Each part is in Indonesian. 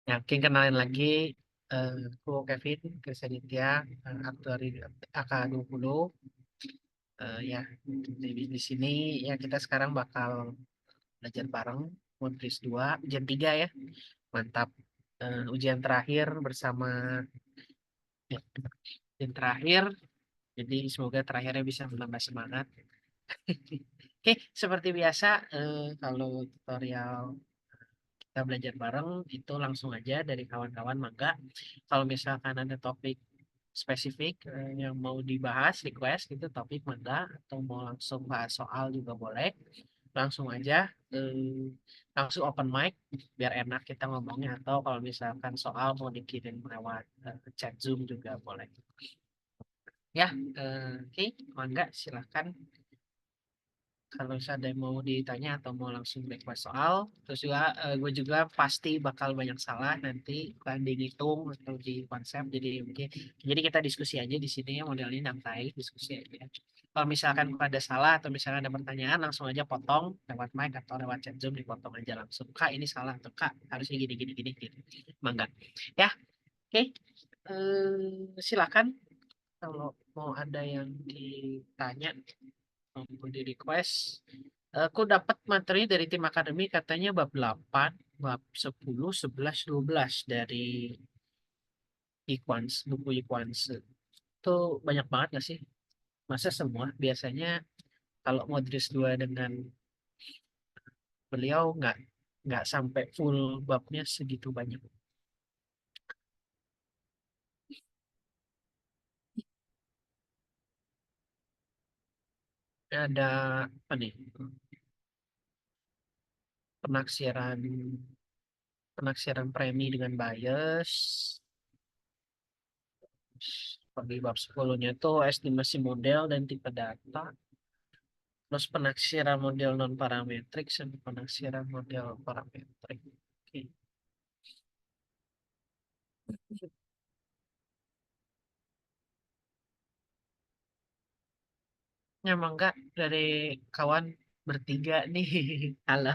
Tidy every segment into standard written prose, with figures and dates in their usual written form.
Ya, mungkin kenalin lagi, aku Kevin Krisaditya, aktuari AK20. Ya, di sini ya kita sekarang bakal belajar bareng Modris 2 ujian 3 ya. Mantap. Ujian terakhir bersama ya, ujian terakhir. Jadi semoga terakhirnya bisa menambah semangat. Oke, seperti biasa, kalau tutorial kita belajar bareng itu langsung aja dari kawan-kawan mangga. Kalau misalkan ada topik spesifik yang mau dibahas, request gitu topik mangga, atau mau langsung bahas soal juga boleh. Langsung aja, eh, langsung open mic biar enak kita ngomongnya, atau kalau misalkan soal mau dikirim lewat chat Zoom juga boleh. Ya, oke, mangga silahkan kalau misalnya ada yang mau ditanya atau mau langsung request soal. Terus juga gue juga pasti bakal banyak salah nanti kan dihitung atau di konsep, jadi mungkin jadi kita diskusi aja di sini ya, modelnya santai diskusi aja. Kalau misalkan ada salah atau misalkan ada pertanyaan, langsung aja potong lewat mic atau lewat chat Zoom, dipotong aja langsung, kak ini salah atau kak harusnya gini gini gini gitu. Mangga ya. Oke. Silakan kalau mau ada yang ditanya mau di request. Aku dapat materi dari tim akademi katanya bab 8, bab 10, 11, 12 dari Iquans, buku Iquans. Itu banyak banget gak sih? Masa semua? Biasanya kalau Modris 2 dengan beliau nggak sampai full babnya segitu banyak. Ada apa nih? Penaksiran penaksiran premi dengan bias. Bagi bab 10-nya itu estimasi model dan tipe data. Terus penaksiran model non parametrik sama penaksiran model parametrik. Oke. Ya, emang enggak dari kawan bertiga nih. Halo.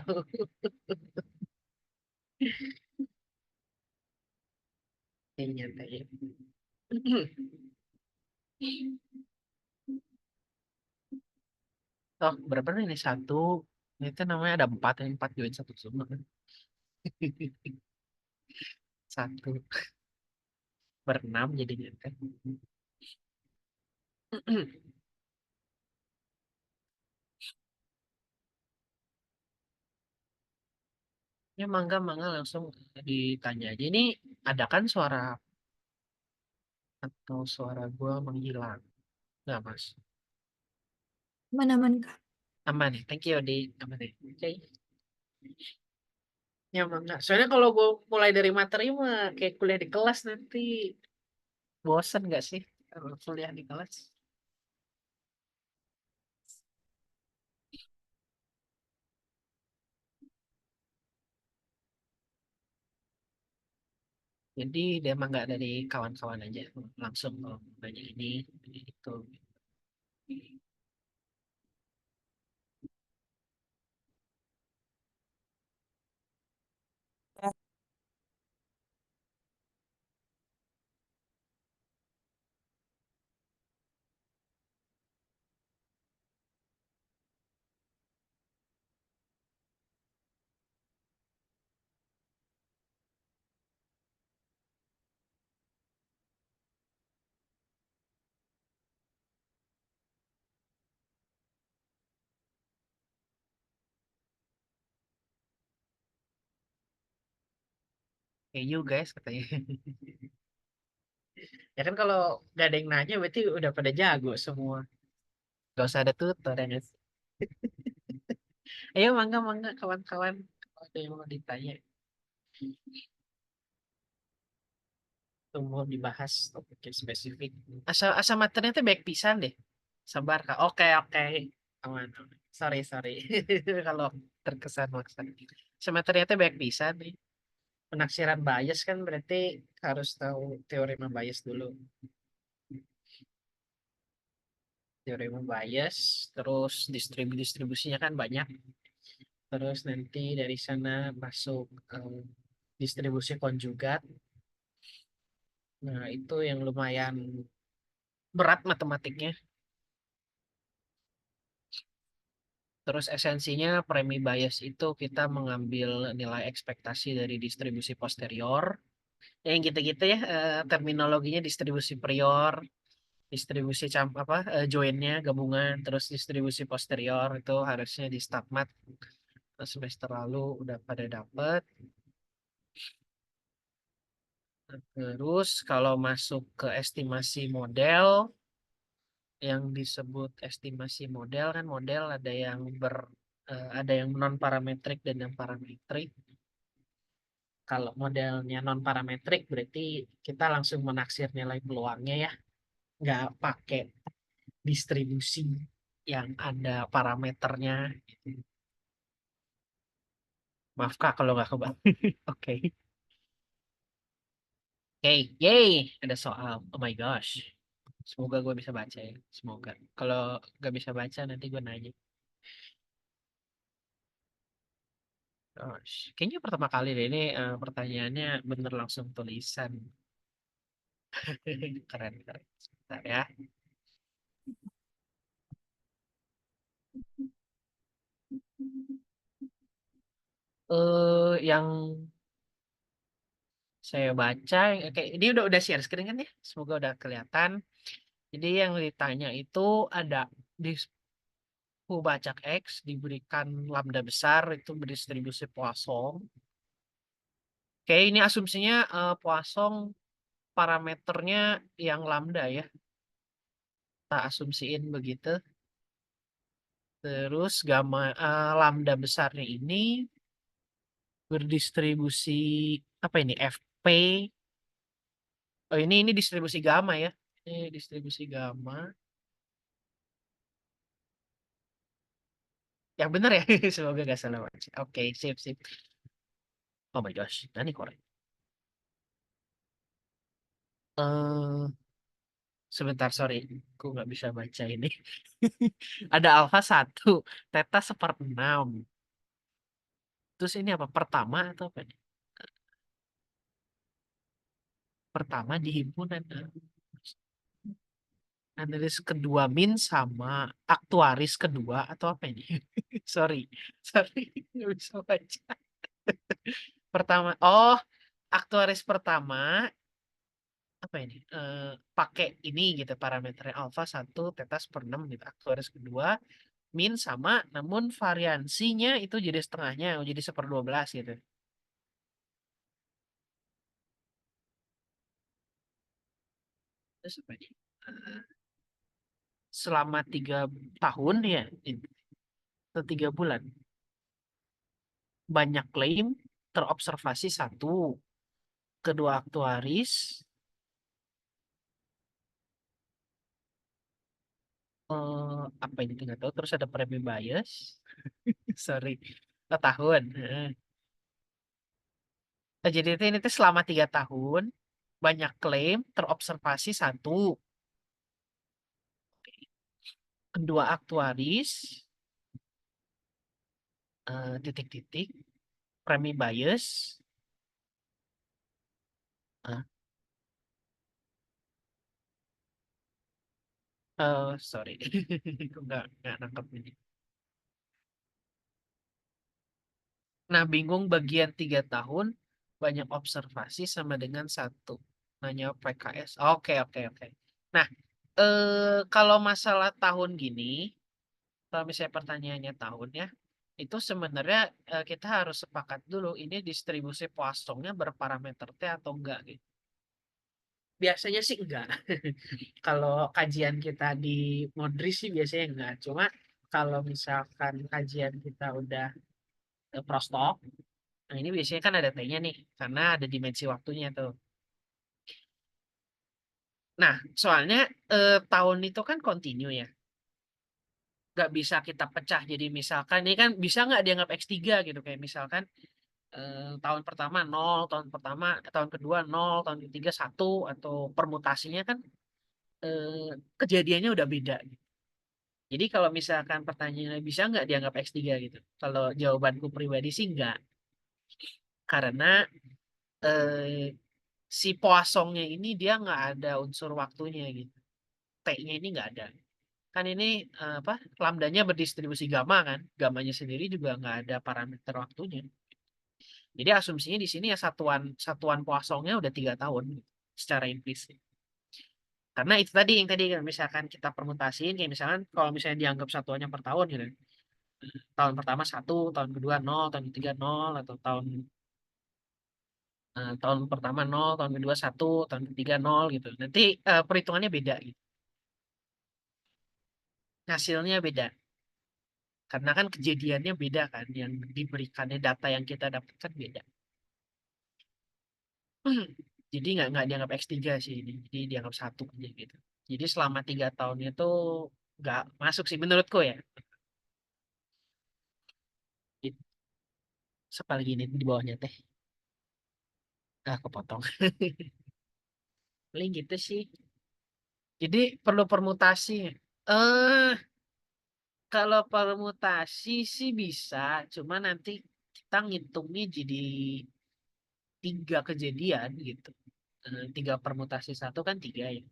Ini nyantai. Oh, berapa nih? Ini satu. Ini tuh namanya ada empat. Yang empat join satu semua. Satu. Berenam jadi nyantai. Ya, mangga langsung ditanya aja. Ini ada kan suara atau suara gua menghilang? Nggak, Mas? Mana-mana Kak. Aman nih. Thank you, Di. Aman nih. Oke. Ya, mangga. Soalnya kalau gue mulai dari materi mah kayak kuliah di kelas nanti. Bosan nggak sih kalau kuliah di kelas? Jadi dia emang nggak dari kawan-kawan aja, langsung kalau banyak ini itu. Kayak you guys katanya. Ya kan kalau nggak ada yang nanya berarti udah pada jago semua. Gak usah ada tutor ya guys. Ayo mangga kawan-kawan, kalau ada yang mau ditanya atau mau dibahas topik yang spesifik. Asal asal materinya tuh baik pisan deh. Sabar kak. Oke oke. Aman, aman. Sorry. Kalau terkesan maksa. Semeternya tuh baik pisan nih. Penaksiran bias kan berarti harus tahu teorema bias dulu. Teorema bias, terus distribusinya kan banyak. Terus nanti dari sana masuk distribusi konjugat. Nah, itu yang lumayan berat matematiknya. Terus esensinya premi bias itu kita mengambil nilai ekspektasi dari distribusi posterior. Yang gitu-gitu ya, terminologinya distribusi prior, distribusi joinnya gabungan, terus distribusi posterior itu harusnya di StatMat semester lalu udah pada dapet. Terus kalau masuk ke estimasi model, yang disebut estimasi model kan model ada yang non parametrik dan yang parametrik. Kalau modelnya non parametrik berarti kita langsung menaksir nilai peluangnya ya, nggak pakai distribusi yang ada parameternya. Maaf Kak kalau nggak kebal. Oke. Oke, yay, ada soal. Oh my gosh. Semoga gue bisa baca ya. Semoga. Kalau nggak bisa baca nanti gue nanya. Gosh. Kayaknya pertama kali deh ini pertanyaannya bener langsung tulisan. Keren, keren. Sebentar ya. Yang saya baca, oke, ini udah share screen kan ya? Semoga udah kelihatan. Jadi yang ditanya itu ada di Bacak X diberikan lambda besar itu berdistribusi Poisson. Oke, ini asumsinya Poisson parameternya yang lambda ya. Kita asumsiin begitu. Terus lambda besarnya ini berdistribusi apa ini? FP. Oh, ini distribusi gamma ya. Ini distribusi gamma. Yang benar ya. Semoga gak salah baca. Oke, sip, sip. Oh my gosh, nah, ini korek. Eh, sebentar, sorry. Aku nggak bisa baca ini. Ada alfa 1, theta 1/6. Terus ini apa? Pertama atau apa nih? Pertama di himpunan. Analis kedua min sama aktuaris kedua atau apa ini? Sorry, sorry, nggak bisa baca. Pertama, oh, aktuaris pertama apa ini? Pakai ini gitu parameternya alfa 1, theta 1/6 gitu. Aktuaris kedua min sama, namun variansinya itu jadi setengahnya, jadi 1/12 gitu. Terus apa ini? Eh, Selama 3 tahun ya, atau 3 bulan, banyak klaim terobservasi satu, kedua aktuaris, apa ini nggak tahu. Terus ada premi bias, sorry, tahun. Jadi ini tuh selama 3 tahun banyak klaim terobservasi satu, kedua aktuaris, titik-titik, premi bias, eh, sorry, aku nggak nangkep ini. Nah, bingung bagian 3 tahun banyak observasi sama dengan satu. Nanya PKS. Oke, oke, oke. Nah, kalau masalah tahun gini, kalau misalnya pertanyaannya tahun ya, itu sebenarnya kita harus sepakat dulu ini distribusi Poissonnya berparameter T atau enggak gitu. Biasanya sih enggak. Kalau kajian kita di Modris sih biasanya enggak. Cuma kalau misalkan kajian kita udah prostok, nah ini biasanya kan ada T-nya nih, karena ada dimensi waktunya tuh. Nah, soalnya tahun itu kan kontinu ya. Nggak bisa kita pecah. Jadi misalkan ini kan bisa nggak dianggap X3 gitu. Kayak misalkan tahun pertama nol, tahun kedua nol, tahun ketiga satu, atau permutasinya kan kejadiannya udah beda gitu. Jadi kalau misalkan pertanyaannya bisa nggak dianggap X3 gitu. Kalau jawabanku pribadi sih nggak. Karena eh, si Poissongnya ini dia nggak ada unsur waktunya gitu. T-nya ini nggak ada. Kan ini apa? Lambdanya berdistribusi gamma kan. Gammanya sendiri juga nggak ada parameter waktunya. Jadi asumsinya di sini ya satuan satuan Poissongnya udah 3 tahun gitu, secara implisit. Karena itu tadi yang tadi misalkan kita permutasiin kayak misalkan kalau misalnya dianggap satuannya per tahun gitu. Tahun pertama 1, tahun kedua 0, tahun ketiga 0, atau tahun pertama 0, tahun kedua 1, tahun ketiga 0 gitu. Nanti perhitungannya beda gitu. Hasilnya beda. Karena kan kejadiannya beda kan, yang diberikannya data yang kita dapatkan beda. Jadi nggak dianggap X3 sih ini. Jadi dianggap satu aja gitu. Jadi selama 3 tahunnya tuh nggak masuk sih menurutku ya. Itu sepal gini di bawahnya teh. Ah, kepotong. Paling gitu sih. Jadi perlu permutasi. Eh, kalau permutasi sih bisa, cuma nanti kita ngitungnya jadi 3 kejadian gitu. 3 permutasi satu kan 3 ya.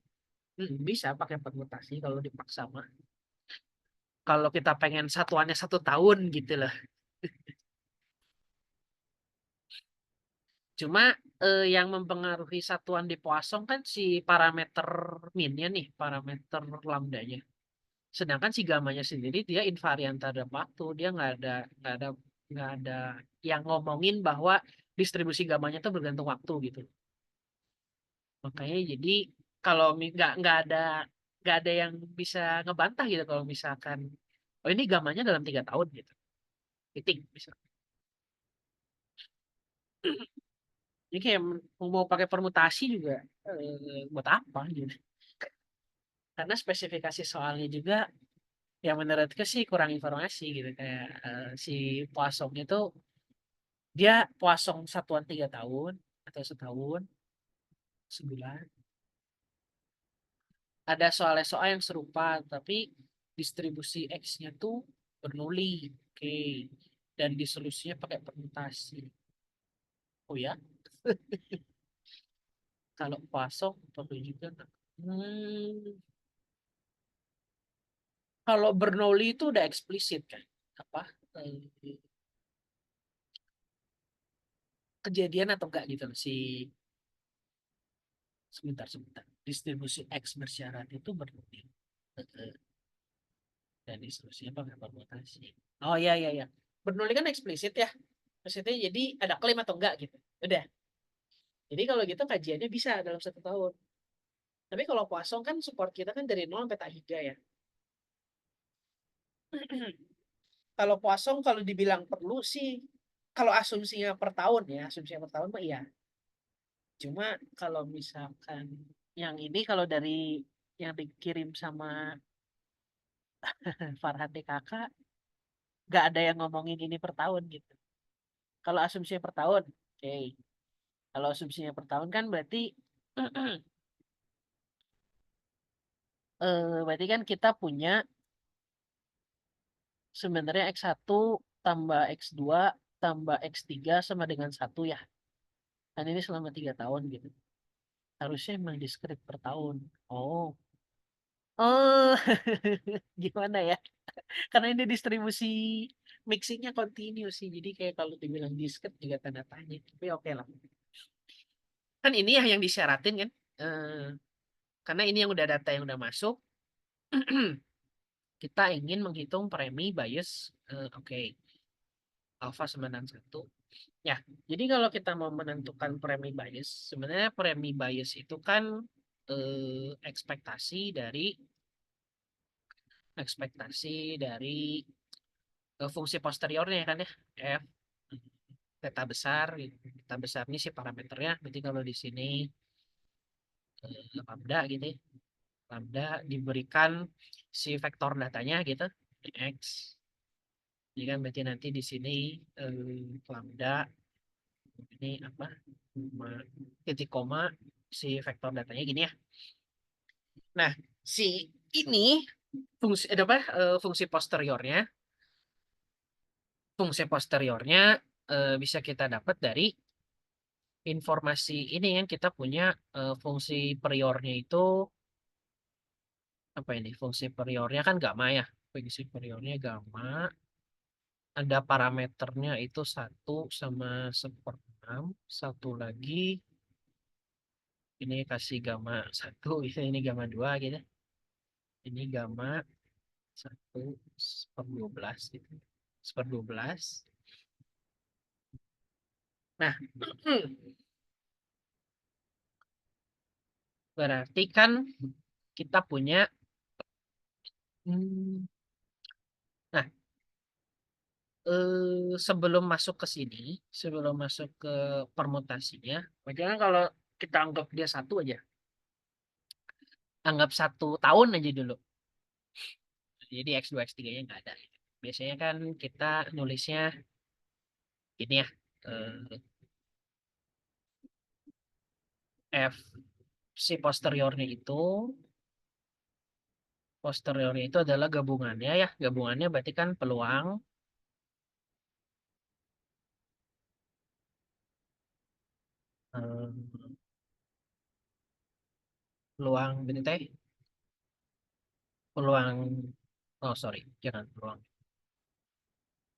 Bisa pakai permutasi kalau dipaksa mah. Kalau kita pengen satuannya 1 tahun gitu lah. Cuma yang mempengaruhi satuan di Poisson kan si parameter minnya nih, parameter lambdanya. Sedangkan si gamanya sendiri dia invarian terhadap waktu, dia nggak ada yang ngomongin bahwa distribusi gamanya itu bergantung waktu gitu. Makanya jadi kalau nggak ada yang bisa ngebantah gitu kalau misalkan oh ini gamanya dalam 3 tahun gitu. Titik bisa. Ini kayak mau pakai permutasi juga buat apa gitu. Karena spesifikasi soalnya juga yang menurutku sih kurang informasi gitu kayak si Poisson itu dia Poisson satuan 3 tahun atau setahun sebulan. Ada soal-soal yang serupa tapi distribusi X-nya tuh bernuli. Oke. Dan disolusinya pakai permutasi. Oh ya, kalau Poisson perlu juga nggak? Hmm, kalau Bernoulli itu udah eksplisit kan apa eh, kejadian atau enggak gitu loh si sebentar distribusi X bersyarat itu Bernoulli. Eh, dan distribusinya pakai permutasi. Oh iya iya iya, Bernoulli kan eksplisit ya, maksudnya jadi ada klaim atau enggak gitu udah. Jadi kalau gitu kajiannya bisa dalam 1 tahun. Tapi kalau Poisson kan support kita kan dari 0 sampai tak hingga ya. Kalau Poisson kalau dibilang perlu sih, kalau asumsinya per tahun ya, asumsinya per tahun mah iya. Cuma kalau misalkan yang ini kalau dari yang dikirim sama Farhan DKK, nggak ada yang ngomongin ini per tahun gitu. Kalau asumsinya per tahun, oke. Kalau asumsinya per tahun kan berarti berarti kan kita punya sebenarnya X1 tambah X2 tambah X3 sama dengan 1 ya. Dan ini selama 3 tahun gitu. Harusnya emang diskrit per tahun. Oh. Oh, gimana ya? Karena ini distribusi mixingnya kontinu sih. Jadi kayak kalau dibilang disket juga tanda tanya. Tapi oke lah. Kan ini yang disyaratin kan. Eh, karena ini yang udah data yang udah masuk. Kita ingin menghitung premi bias. Oke. Alpha sama dengan 1. Ya, jadi kalau kita mau menentukan premi bias, sebenarnya premi bias itu kan ekspektasi dari fungsi posteriornya kan ya, f theta besar, theta besar ini sih parameternya. Berarti kalau di sini lambda gitu ya, lambda diberikan si vektor datanya gitu, x. Jadi kan berarti nanti di sini lambda ini apa? Titik koma si vektor datanya gini ya. Nah, si ini fungsi apa fungsi posteriornya bisa kita dapat dari informasi ini yang kita punya fungsi priornya itu apa ini? Fungsi priornya kan gamma ya. Fungsi priornya gamma. Ada parameternya itu 1/1/6. Satu lagi ini kasih gamma 1, ini gamma 2 gitu. Ini gamma 1/12 gitu. 1/12. Nah, berarti kan kita punya hmm, nah sebelum masuk ke sini, sebelum masuk ke permutasinya, bagaimana kalau kita anggap dia satu aja, anggap 1 tahun aja dulu. Jadi X2 X3-nya nggak ada. Biasanya kan kita nulisnya ini ya, F si posteriornya itu adalah gabungannya ya, gabungannya berarti kan peluang eh, peluang ini teh, peluang oh sorry, jangan peluang.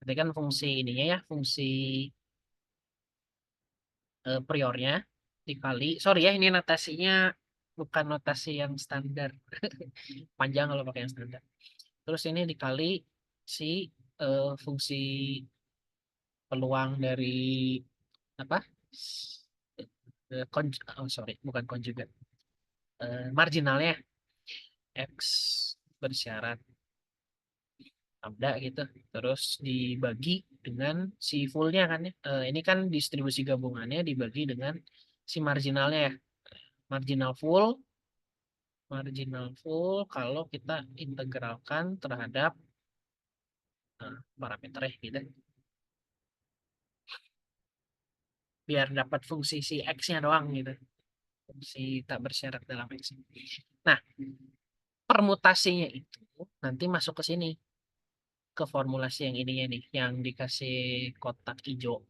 Berarti kan fungsi ininya ya, fungsi priornya dikali, sorry ya ini notasinya bukan notasi yang standar, panjang kalau pakai yang standar. Terus ini dikali si fungsi peluang dari apa? Oh sorry, bukan konjugat. Marginalnya X bersyarat lambda gitu. Terus dibagi dengan si fullnya kan ya. Ini kan distribusi gabungannya dibagi dengan si marginalnya ya. Marginal full, marginal full kalau kita integralkan terhadap parameternya gitu. Biar dapat fungsi si X-nya doang gitu. Fungsi tak bersyarat dalam X. Nah, permutasinya itu nanti masuk ke sini, ke formulasi yang ininya nih, yang dikasih kotak hijau.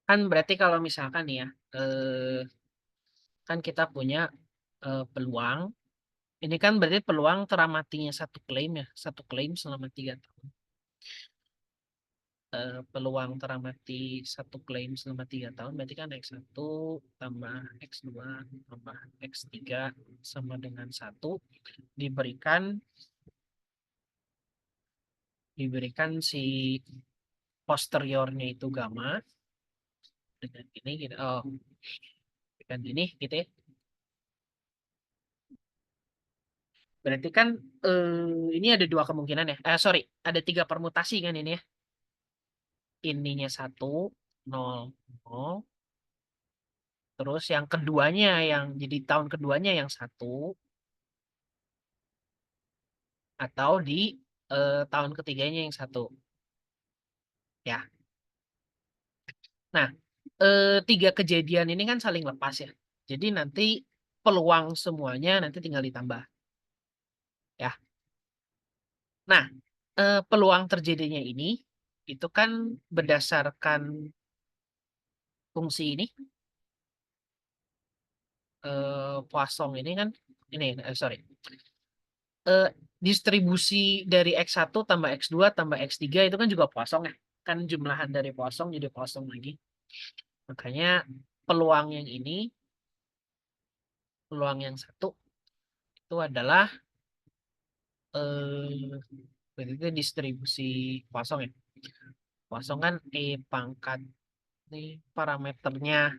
Kan berarti kalau misalkan nih ya, kan kita punya peluang. Ini kan berarti peluang teramatinya satu klaim ya, satu klaim selama 3 tahun. Peluang teramati satu klaim selama 3 tahun berarti kan X1 tambah X2 tambah X3 sama dengan 1 diberikan diberikan si posteriornya itu gamma dengan ini gitu. Oh, dengan ini gitu ya. Berarti kan ini ada dua kemungkinan ya. Sorry, ada 3 permutasi kan ini ya. Ininya 1, 0, 0. Terus yang keduanya yang jadi tahun keduanya yang 1 atau di tahun ketiganya yang 1. Ya. Nah, 3 kejadian ini kan saling lepas ya. Jadi nanti peluang semuanya nanti tinggal ditambah. Ya. Nah, peluang terjadinya ini itu kan berdasarkan fungsi ini Poisson ini kan ini sorry, eh, distribusi dari X1 tambah X2 tambah X3 itu kan juga Poisson ya, kan jumlahan dari Poisson jadi Poisson lagi, makanya peluang yang ini, peluang yang 1 itu adalah itu distribusi Poisson ya. Poisson kan pangkat nih parameternya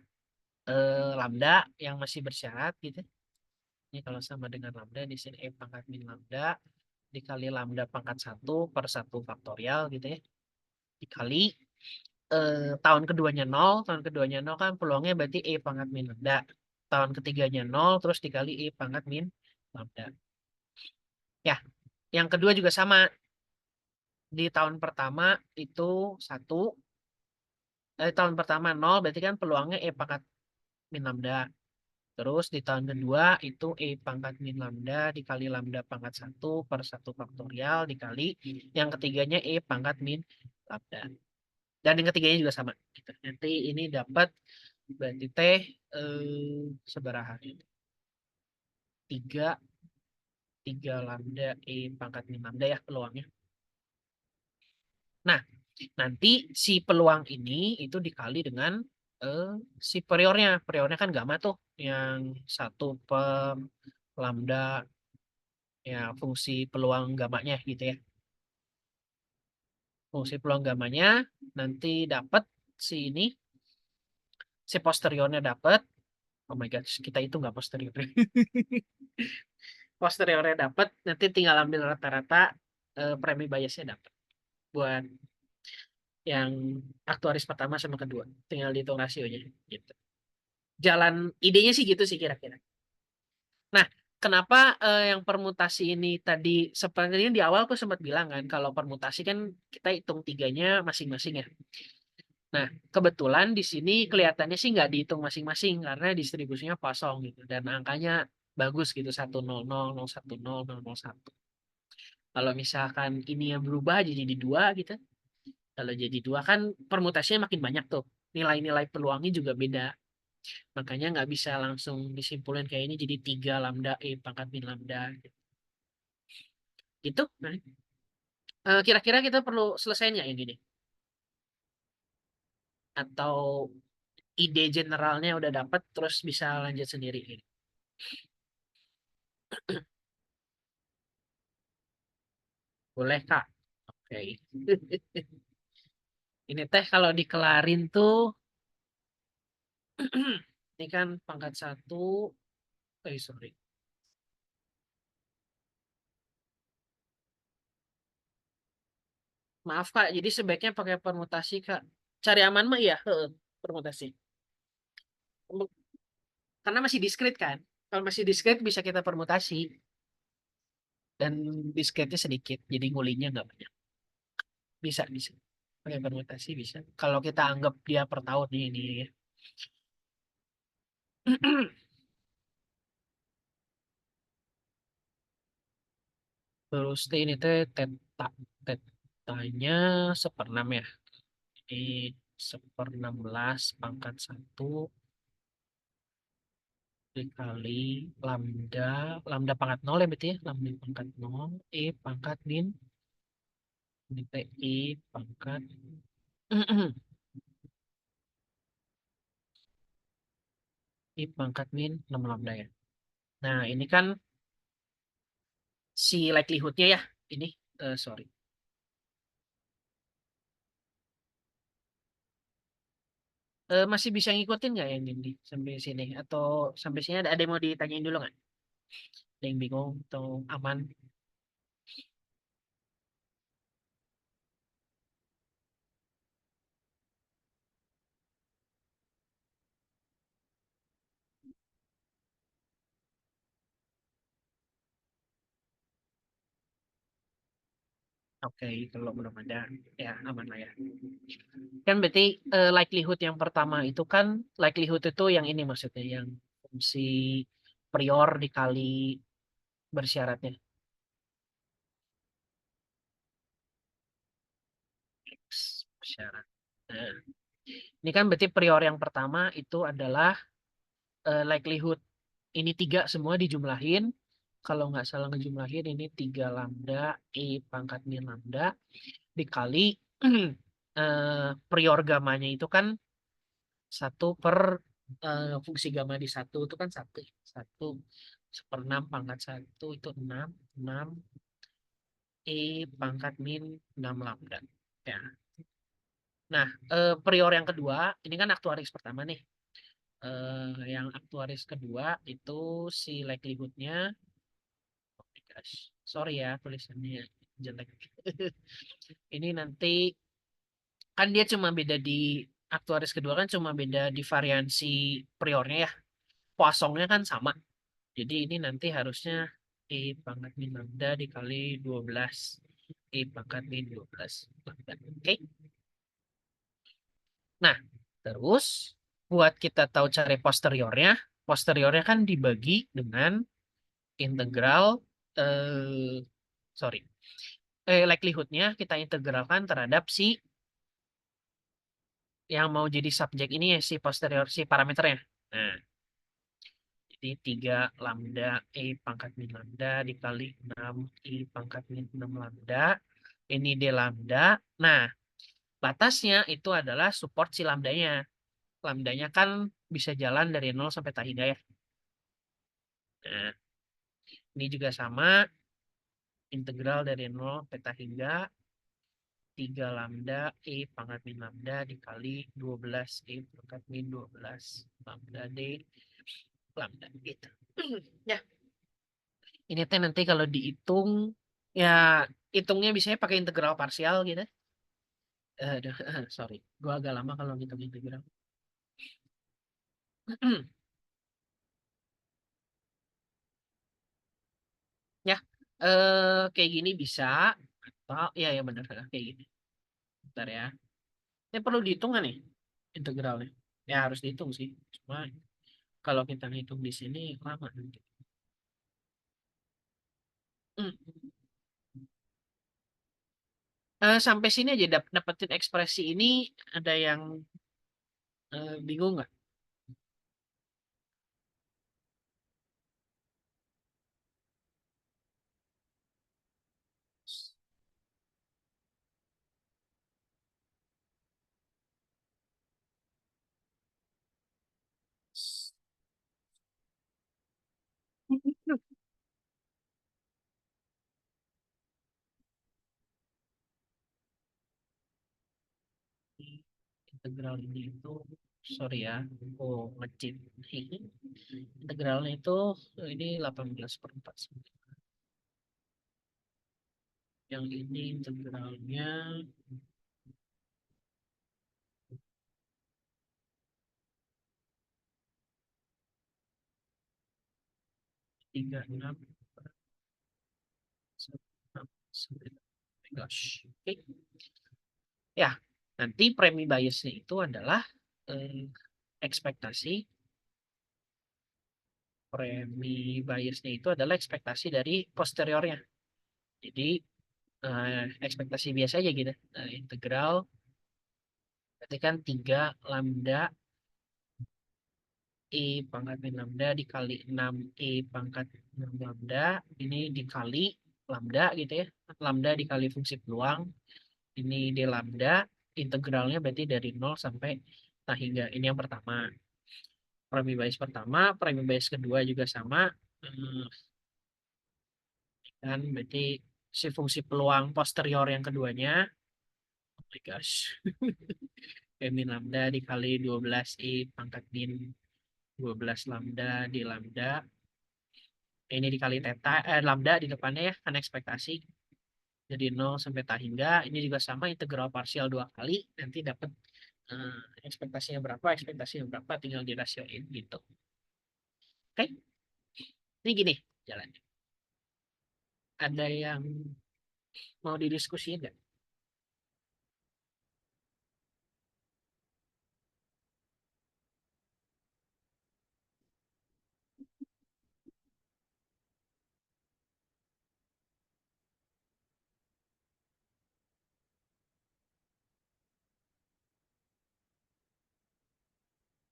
lambda yang masih bersyarat gitu. Ini kalau sama dengan lambda di sini pangkat min lambda dikali lambda pangkat 1/1 faktorial gitu ya. Dikali tahun keduanya 0, tahun keduanya 0 kan peluangnya berarti pangkat min lambda. Tahun ketiganya 0 terus dikali pangkat min lambda. Ya, yang kedua juga sama. Di tahun pertama itu 1, tahun pertama 0 berarti kan peluangnya pangkat min lambda. Terus di tahun kedua itu E pangkat min lambda dikali lambda pangkat 1 per 1 faktorial dikali yang ketiganya E pangkat min lambda. Dan yang ketiganya juga sama. Gitu. Nanti ini dapat berarti T seberaha. 3 lambda E pangkat min lambda ya peluangnya. Nah, nanti si peluang ini itu dikali dengan si priornya. Priornya kan gamma tuh. Yang 1 per lambda ya fungsi peluang gamanya gitu ya. Fungsi peluang gamanya nanti dapat si ini. Si posteriornya dapat. Oh my god, kita itu nggak posterior. Posteriornya dapat. Nanti tinggal ambil rata-rata premi biasnya dapat. Buat yang aktuaris pertama sama kedua. Tinggal dihitung rasionya. Gitu. Jalan idenya sih gitu sih kira-kira. Nah, kenapa yang permutasi ini tadi sepertinya di awal aku sempat bilang kan kalau permutasi kan kita hitung tiganya masing-masing ya. Nah, kebetulan di sini kelihatannya sih nggak dihitung masing-masing karena distribusinya kosong gitu dan angkanya bagus gitu 100 110 001. Kalau misalkan ini yang berubah jadi 2 gitu. Kalau jadi 2 kan permutasinya makin banyak tuh. Nilai-nilai peluangnya juga beda. Makanya nggak bisa langsung disimpulin kayak ini jadi 3 lambda E pangkat min lambda. Gitu. Nah, kira-kira kita perlu selesainya yang gini. Atau ide generalnya udah dapat terus bisa lanjut sendiri. Gitu. Boleh, Kak. Oke. Ini teh kalau dikelarin tuh, ini kan pangkat 1. Sorry. Maaf, Kak. Jadi sebaiknya pakai permutasi, Kak. Cari aman mah ya, permutasi. Karena masih diskrit kan. Kalau masih diskrit bisa kita permutasi. Dan diskritnya sedikit. Jadi ngulinya nggak banyak. Bisa, bisa. Pakai permutasi bisa. Kalau kita anggap dia per tahun nih, ini ya. Terus ini teh teta. Tetanya 1/6 ya. Jadi 1/16 pangkat 1 dikali lambda. Lambda pangkat 0 ya berarti ya. Lambda pangkat 0. E pangkat min. Ini teh E pangkat. I pangkat min 6 lambda ya. Nah, ini kan si likelihoodnya ya. Ini, sorry. Masih bisa ngikutin nggak yang ini sampai sini? Atau sampai sini ada yang mau ditanyain dulu nggak? Ada yang bingung atau aman? Oke, kalau belum ada, ya aman lah ya. Kan berarti likelihood yang pertama itu kan, likelihood itu yang ini maksudnya, yang fungsi prior dikali bersyaratnya. X bersyarat. Nah, ini kan berarti prior yang pertama itu adalah likelihood ini 3 semua dijumlahin. Kalau nggak salah ngejumlahin ini 3 lambda E pangkat min lambda dikali prior gamanya itu kan 1 per fungsi gamma di 1 itu kan 1. 1/6 pangkat 1 itu 6. 6 E pangkat min 6 lambda. Ya. Nah, prior yang kedua, ini kan aktuaris pertama nih. Yang aktuaris kedua itu si likelihoodnya, oh my gosh, sorry ya tulisannya jelek. Ini nanti kan dia cuma beda di aktuaris kedua kan cuma beda di variansi priornya ya. Poissonnya kan sama. Jadi ini nanti harusnya E pangkat min lambda dikali 12. E pangkat min 12 lambda. Oke. Nah, terus buat kita tahu cari posteriornya, posteriornya kan dibagi dengan integral eh sorry likelihoodnya kita integralkan terhadap si yang mau jadi subjek ini ya, si posterior si parameternya. Nah, jadi 3 lambda E pangkat min lambda dikali 6 I pangkat min 6 lambda. Ini D lambda. Nah, batasnya itu adalah support si lambdanya. Lambdanya kan bisa jalan dari 0 sampai tak hingga ya. Nah, ini juga sama. Integral dari 0 sampai tak hingga 3 lambda E pangkat min lambda dikali 12 E pangkat min 12 lambda D lambda gitu. Ya, ini teh nanti kalau dihitung ya hitungnya biasanya pakai integral parsial gitu. Aduh, sorry, gua agak lama kalau ngitung integral. Ya, kayak gini bisa atau ya ya benar kayak gini. Bentar ya. Ini perlu dihitung kan nih integralnya? Ya harus dihitung sih. Cuma kalau kita ngitung di sini lama nanti. Hmm. Sampai sini aja dapetin ekspresi ini ada yang bingung nggak? Integral ini itu sorry ya, oh ngecit. Integralnya itu ini 18/4. Yang ini integralnya 36 gosh. Oke. Ya, nanti premi biasnya itu adalah eh, ekspektasi ekspektasi dari posteriornya. Jadi ekspektasi biasa aja gitu. Integral berarti kan 3 lambda E pangkat min lambda dikali 6 E pangkat 6 lambda. Ini dikali lambda gitu ya. Lambda dikali fungsi peluang. Ini D lambda. Integralnya berarti dari 0 sampai nah hingga. Ini yang pertama. Premi bias pertama. Premi bias kedua juga sama. Hmm, Dan berarti si fungsi peluang posterior yang keduanya. Oh my gosh. E min lambda dikali 12 I pangkat min 12 lambda di lambda. Ini dikali theta, lambda di depannya ya, kan ekspektasi. Jadi 0 sampai tak hingga. Ini juga sama integral parsial 2 kali. Nanti dapat eh, ekspektasinya berapa, tinggal dirasioin gitu. Oke, ini gini jalannya. Ada yang mau didiskusiin nggak?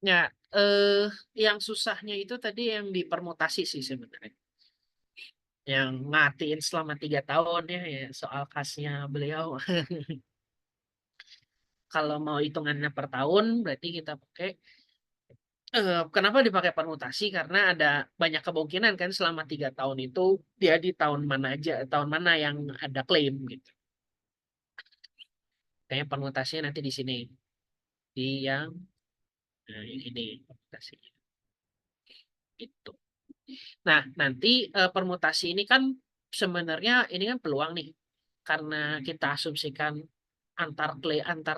Ya, yang susahnya itu tadi yang dipermutasi sih sebenarnya. Yang ngatiin selama 3 tahun ya, ya soal khasnya beliau. Kalau mau hitungannya per tahun, berarti kita pakai kenapa dipakai permutasi? Karena ada banyak kemungkinan kan selama 3 tahun itu dia di tahun mana aja, tahun mana yang ada klaim gitu. Kayaknya permutasinya nanti di sini, di yang yang ini permutasinya gitu. Nah, nanti permutasi ini kan sebenarnya ini kan peluang nih, karena kita asumsikan antar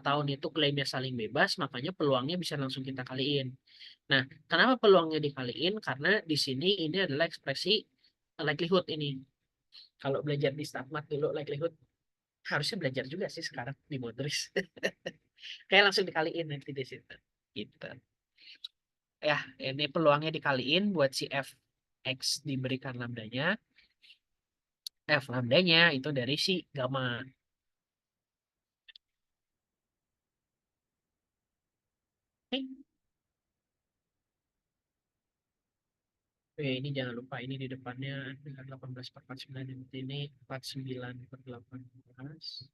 tahun itu klaimnya saling bebas, makanya peluangnya bisa langsung kita kaliin. Nah, kenapa peluangnya dikaliin? Karena di sini ini adalah ekspresi likelihood ini. Kalau belajar di Statmat dulu likelihood harusnya belajar juga sih sekarang di Modris. Kayak langsung dikaliin nanti di situ. Gitu. Ya, ini peluangnya dikaliin buat si fx diberikan lambdanya. F lambdanya itu dari si gamma. Oke. Ini jangan lupa ini di depannya ada 18 per 49, ini 49 per 18.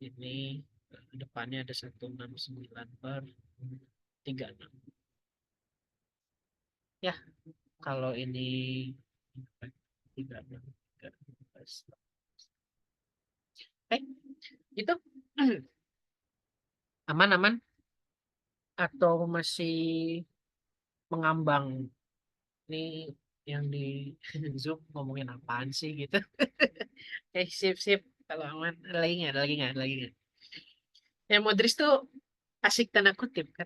Ini depannya ada 169 per 36. Ya, kalau ini 36, 13. Itu aman-aman atau masih mengambang? Ini yang di Zoom ngomongin apaan sih gitu. Sip, sip. Kalau aman, ada lagi nggak? Ada lagi nggak? Ada lagi nggak? Yang Modric tuh asik tanda kutip kan.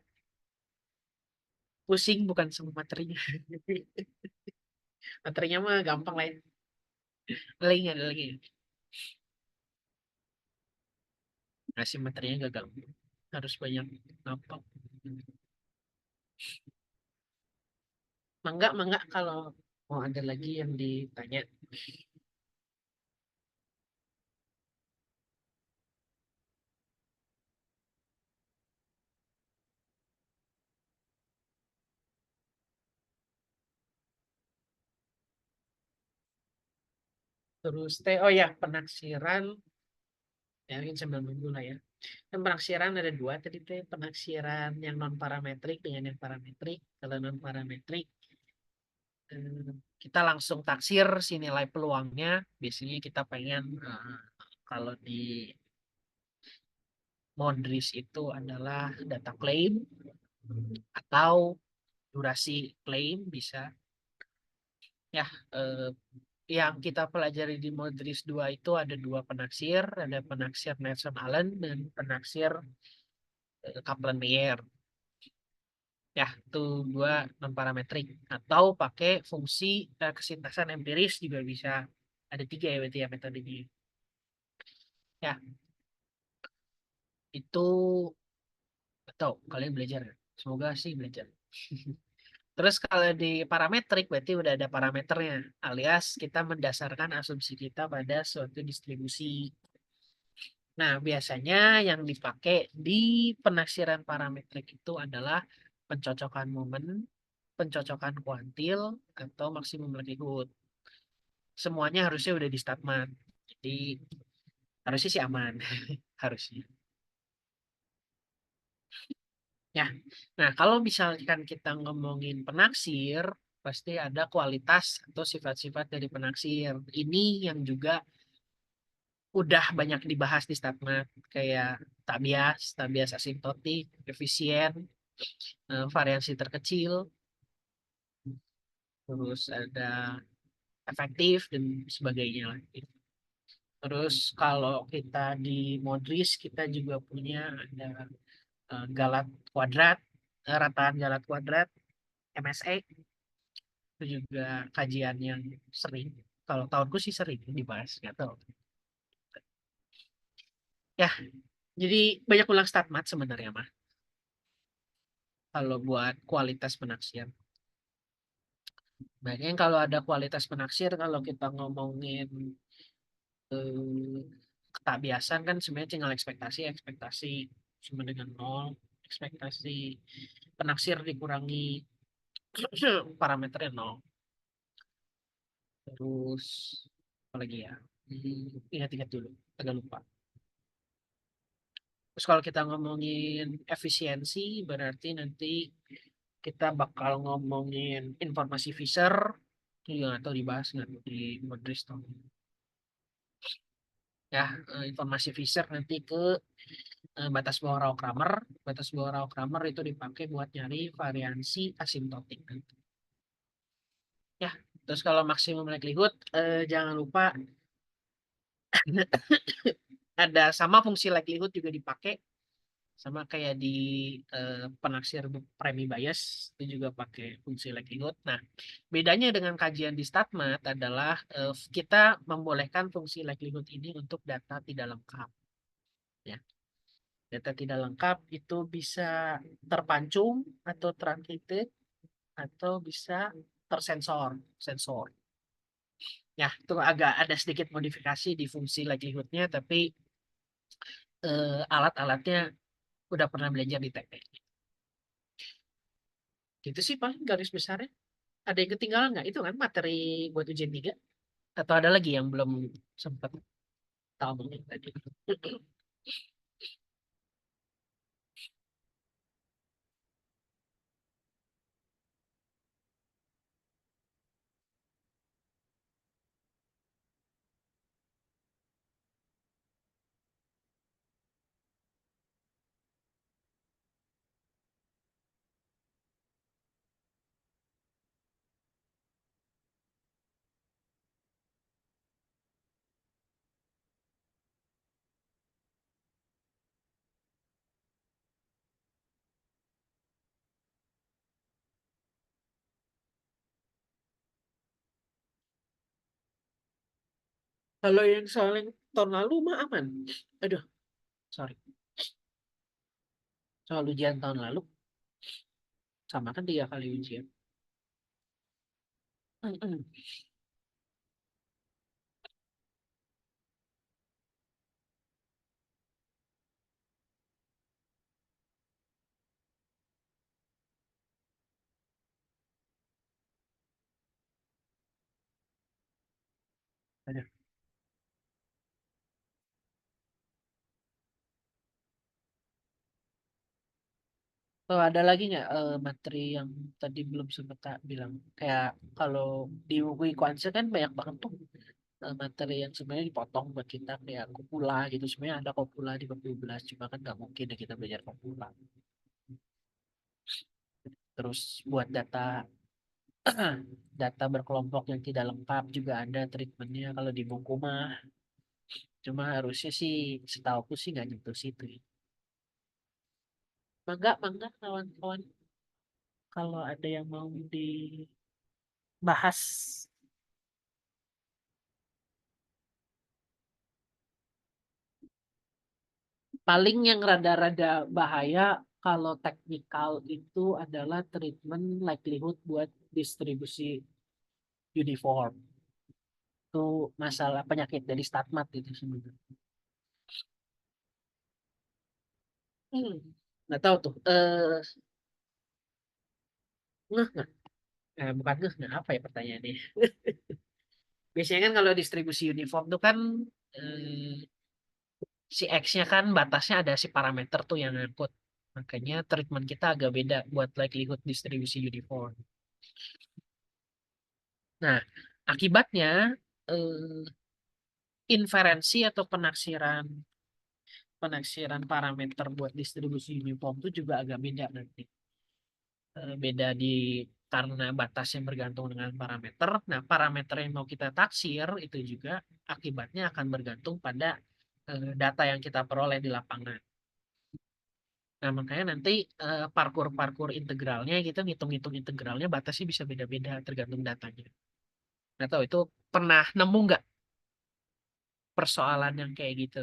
Pusing bukan sama materinya. Materinya mah gampang lah ya. Ada lagi nggak? Ada lagi nggak? Ngasih materinya gak gampang. Harus banyak nampak. Mangga, mangga kalau mau ada lagi yang ditanya. Terus teh, oh ya, penaksiran. Ya, mungkin sambil nunggu lah ya. Kan penaksiran ada dua tadi teh. Penaksiran yang non parametrik dengan yang parametrik. Kalau non parametrik, kita langsung taksir si nilai peluangnya. Biasanya kita pengen kalau di Modris itu adalah data claim atau durasi claim bisa. Ya, eh, yang kita pelajari di Modris 2 itu ada dua penaksir, ada penaksir Nelson Allen dan penaksir Kaplan-Meier. Ya, itu dua non parametrik atau pakai fungsi kesintasan empiris juga bisa. Ada tiga ya berarti ya metodenya. Ya, itu atau kalian belajar. Semoga sih belajar. Terus kalau di parametrik berarti udah ada parameternya, alias kita mendasarkan asumsi kita pada suatu distribusi. Nah, biasanya yang dipakai di penaksiran parametrik itu adalah pencocokan momen, pencocokan kuantil, atau maksimum likelihood. Semuanya harusnya udah di statement. Jadi harusnya sih aman, harusnya. Ya, nah kalau misalkan kita ngomongin penaksir, pasti ada kualitas atau sifat-sifat dari penaksir. Ini yang juga udah banyak dibahas di statement, kayak tak bias asimptotik, efisien, variasi terkecil, terus ada efektif dan sebagainya lah. Terus kalau kita di Modris kita juga punya ada Galat kuadrat, rataan Galat kuadrat, MSE itu juga kajian yang sering. Kalau tahunku sih sering dibahas, nggak tahu. Ya, jadi banyak ulang statmat sebenarnya mah. Kalau buat kualitas penaksiran. Banyak kalau ada kualitas penaksir, kalau kita ngomongin eh, ketakbiasan kan sebenarnya tinggal ekspektasi, ekspektasi sama dengan nol, ekspektasi penaksir dikurangi parameternya nol. Terus apa lagi ya? Ingat-ingat dulu, agak lupa. Terus kalau kita ngomongin efisiensi, berarti nanti kita bakal ngomongin informasi Fisher, iya atau dibahas nggak di Modris tuh. Ya, informasi Fisher nanti ke batas bawah Rao-Kramer. Batas bawah Rao-Kramer itu dipakai buat nyari variansi asimptotik. Ya, terus kalau maksimum likelihood, jangan lupa ada sama fungsi likelihood juga dipakai sama kayak di penaksir premi bias itu juga pakai fungsi likelihood. Nah, bedanya dengan kajian di StatMat adalah kita membolehkan fungsi likelihood ini untuk data tidak lengkap. Ya, data tidak lengkap itu bisa terpancung atau truncated atau bisa tersensor sensor. Ya, itu agak ada sedikit modifikasi di fungsi likelihoodnya, tapi alat-alatnya udah pernah belajar di teknik. Gitu sih paling garis besarnya. Ada yang ketinggalan nggak? Itu kan materi buat ujian 3. Atau ada lagi yang belum sempat tahu tadi? Kalau yang soal yang tahun lalu mah aman. Aduh, sorry. Soal ujian tahun lalu, sama kan 3 kali ujian. Mm-mm. Ada. Oh, ada lagi nggak materi yang tadi belum sempat tak bilang? Kayak kalau di Wikuansa kan banyak banget tuh materi yang sebenarnya dipotong buat kita kayak kopula gitu. Sebenarnya ada kopula di ke-12, cuma kan nggak mungkin ya kita belajar kopula. Terus buat data data berkelompok yang tidak lengkap juga ada treatmentnya kalau di buku mah. Cuma harusnya sih setahuku sih nggak nyentuh situ ya. Mangga, mangga kawan-kawan kalau ada yang mau dibahas. Paling yang rada-rada bahaya kalau teknikal itu adalah treatment likelihood buat distribusi uniform. Itu masalah penyakit dari stigmat itu sebenarnya. Hmm. Nggak tahu tuh. Ngeh nggak? Bukan ngeh nggak apa ya pertanyaannya. Biasanya kan kalau distribusi uniform tuh kan eh, si X-nya kan batasnya ada si parameter tuh yang ngangkut. Makanya treatment kita agak beda buat likelihood distribusi uniform. Nah, akibatnya inferensi atau penaksiran penaksiran parameter buat distribusi uniform itu juga agak beda nanti. Beda di karena batasnya bergantung dengan parameter. Nah, parameter yang mau kita taksir itu juga akibatnya akan bergantung pada data yang kita peroleh di lapangan. Nah, makanya nanti parkur-parkur integralnya kita ngitung-ngitung integralnya batasnya bisa beda-beda tergantung datanya. Nah, tahu itu pernah nemu nggak persoalan yang kayak gitu?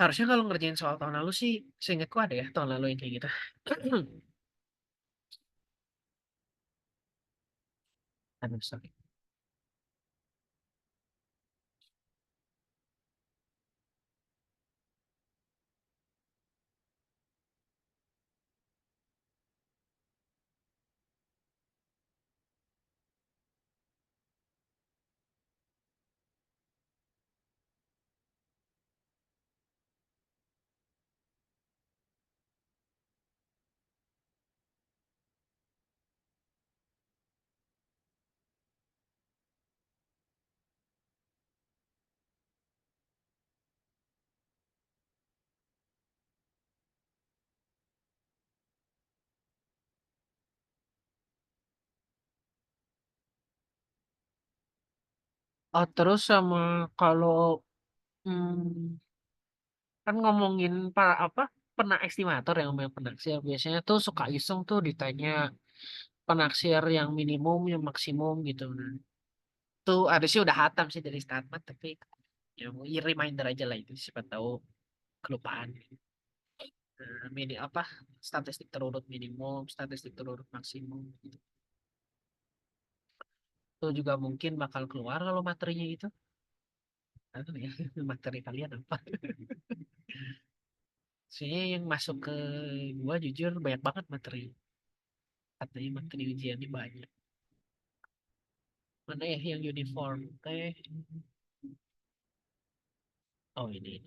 Harusnya kalau ngerjain soal tahun lalu sih, seingatku ada ya tahun lalu yang kayak gitu. Aduh, sorry. Oh, terus sama kalau hmm, kan ngomongin para apa pernah estimator yang main penaksir biasanya tuh suka iseng tuh ditanya penaksir yang minimum yang maksimum gitu. Nah, tuh harusnya udah hatam sih dari statement tapi ya mau reminder aja lah itu siapa tahu kelupaan. Mini apa statistik terurut minimum, statistik terurut maksimum. Itu juga mungkin bakal keluar kalau materinya itu. Aduh ya, materi kalian apa? Soalnya yang masuk ke gua jujur banyak banget materi. Katanya materi ujiannya banyak. Mana ya yang uniform teh? Oh ini.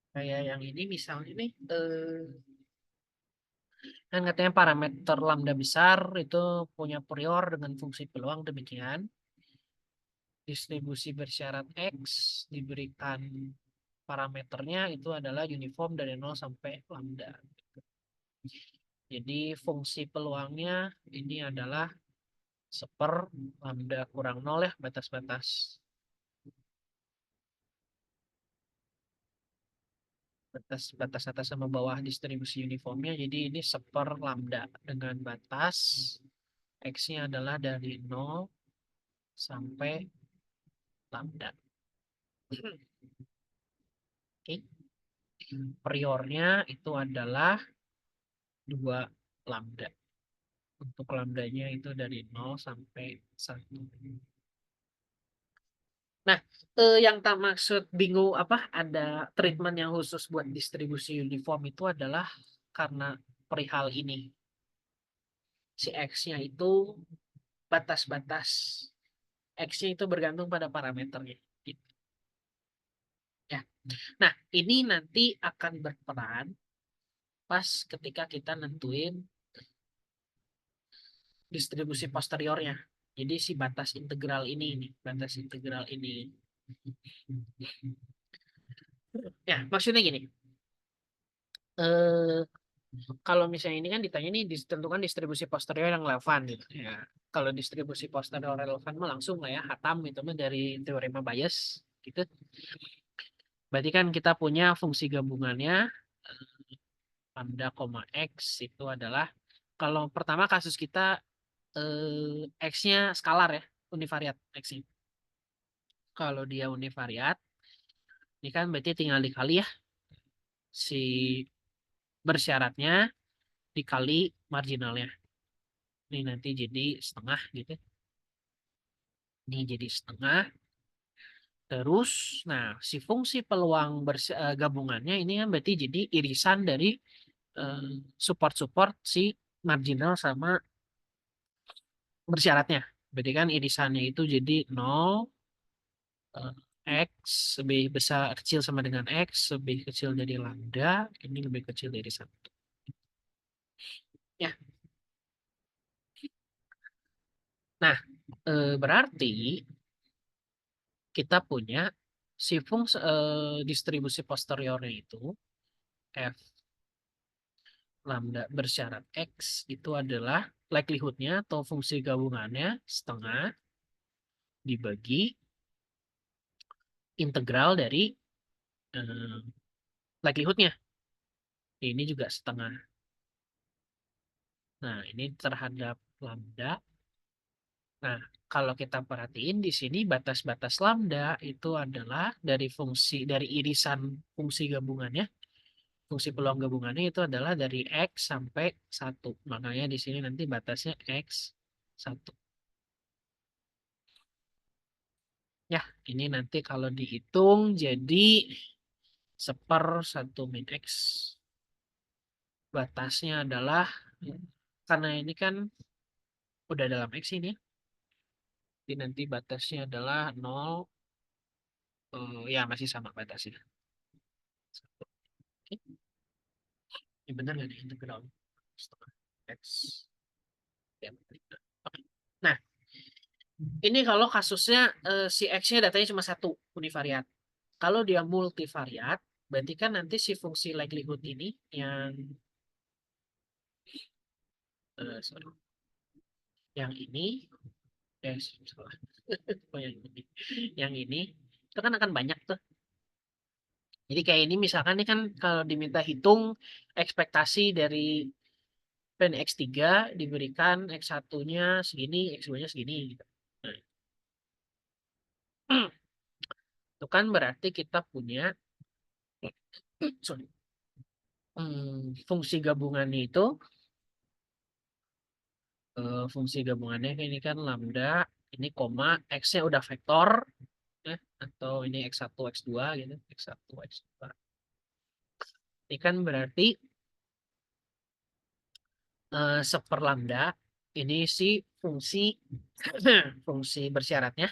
Kayak yang ini misalnya nih, kan katanya parameter lambda besar itu punya prior dengan fungsi peluang demikian. Distribusi bersyarat X diberikan parameternya itu adalah uniform dari nol sampai lambda. Jadi fungsi peluangnya ini adalah seper lambda kurang nol ya, batas-batas batas atas sama bawah distribusi uniformnya. Jadi ini seper lambda dengan batas X-nya adalah dari nol sampai lambda. Oke. Priornya itu adalah 2 lambda. Untuk lambdanya itu dari nol sampai 1. Nah, yang tak maksud bingung apa ada treatment yang khusus buat distribusi uniform itu adalah karena perihal ini. Si X-nya itu batas-batas X-nya itu bergantung pada parameternya. Gitu. Ya. Nah, ini nanti akan berperan pas ketika kita nentuin distribusi posteriornya. Jadi si batas integral ini nih, batas integral ini. Ya, maksudnya gini. Eh, kalau misalnya ini kan ditanya nih ditentukan distribusi posterior yang relevan gitu. Ya, kalau distribusi posterior relevan mah langsung lah ya hatam itu mah dari teorema Bayes gitu. Berarti kan kita punya fungsi gabungannya lambda, x itu adalah kalau pertama kasus kita x-nya skalar ya, univariat x-nya. Kalau dia univariat, ini kan berarti tinggal dikali ya si bersyaratnya dikali marginalnya. Ini nanti jadi setengah gitu. Ini jadi setengah. Terus, nah si fungsi peluang gabungannya ini kan berarti jadi irisan dari eh, support-support si marginal sama bersyaratnya. Berarti kan irisannya itu jadi nol eh, X lebih besar kecil sama dengan X lebih kecil dari lambda, ini lebih kecil dari 1. Ya, nah berarti kita punya si fungsi distribusi posteriornya itu F lambda bersyarat X itu adalah likelihoodnya atau fungsi gabungannya setengah dibagi integral dari eh, likelihoodnya. Ini juga setengah. Nah, ini terhadap lambda. Nah, kalau kita perhatiin di sini batas-batas lambda itu adalah dari fungsi dari irisan fungsi gabungannya, fungsi peluang gabungannya itu adalah dari X sampai 1. Makanya di sini nanti batasnya X1. Ya, ini nanti kalau dihitung jadi seper 1 min X. Batasnya adalah, karena ini kan udah dalam X ini, jadi nanti batasnya adalah 0, ya masih sama batasnya. Oke, ini benar nggak nih integral? Setengah X. Ya, oke. Nah, Ini kalau kasusnya si X-nya datanya cuma satu univariat. Kalau dia multivariat, berarti kan nanti si fungsi likelihood ini yang sorry, yang ini salah. Oh, yang ini itu kan akan banyak tuh. Jadi kayak ini misalkan ini kan kalau diminta hitung ekspektasi dari pen X3 diberikan X1-nya segini, X2-nya segini gitu. Nah, itu kan berarti kita punya sorry, fungsi gabungannya itu fungsi gabungannya ini kan lambda, ini koma, X-nya udah vektor ya, atau ini X1, X2 gitu, X1, X2. Ini kan berarti seper lambda ini si fungsi fungsi bersyaratnya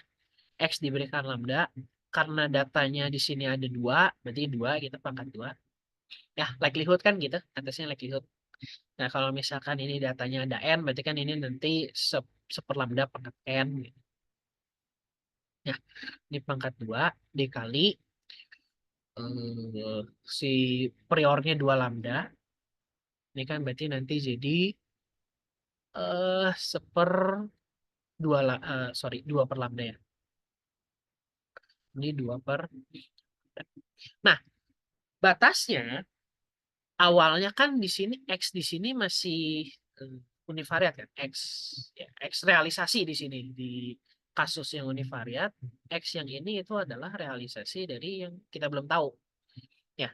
X diberikan lambda karena datanya di sini ada dua, berarti dua kita pangkat dua. Ya, likelihood kan gitu, atasnya likelihood. Nah, kalau misalkan ini datanya ada n, berarti kan ini nanti seper lambda pangkat n. Gitu. Ya, ini pangkat 2 dikali si priornya 2 lambda. Ini kan berarti nanti jadi seper 2 sorry 2 per lambda ya. Ini 2 per. Nah, batasnya awalnya kan di sini X di sini masih univariat kan. X realisasi di sini di kasus yang univariat, X yang ini itu adalah realisasi dari yang kita belum tahu. Ya.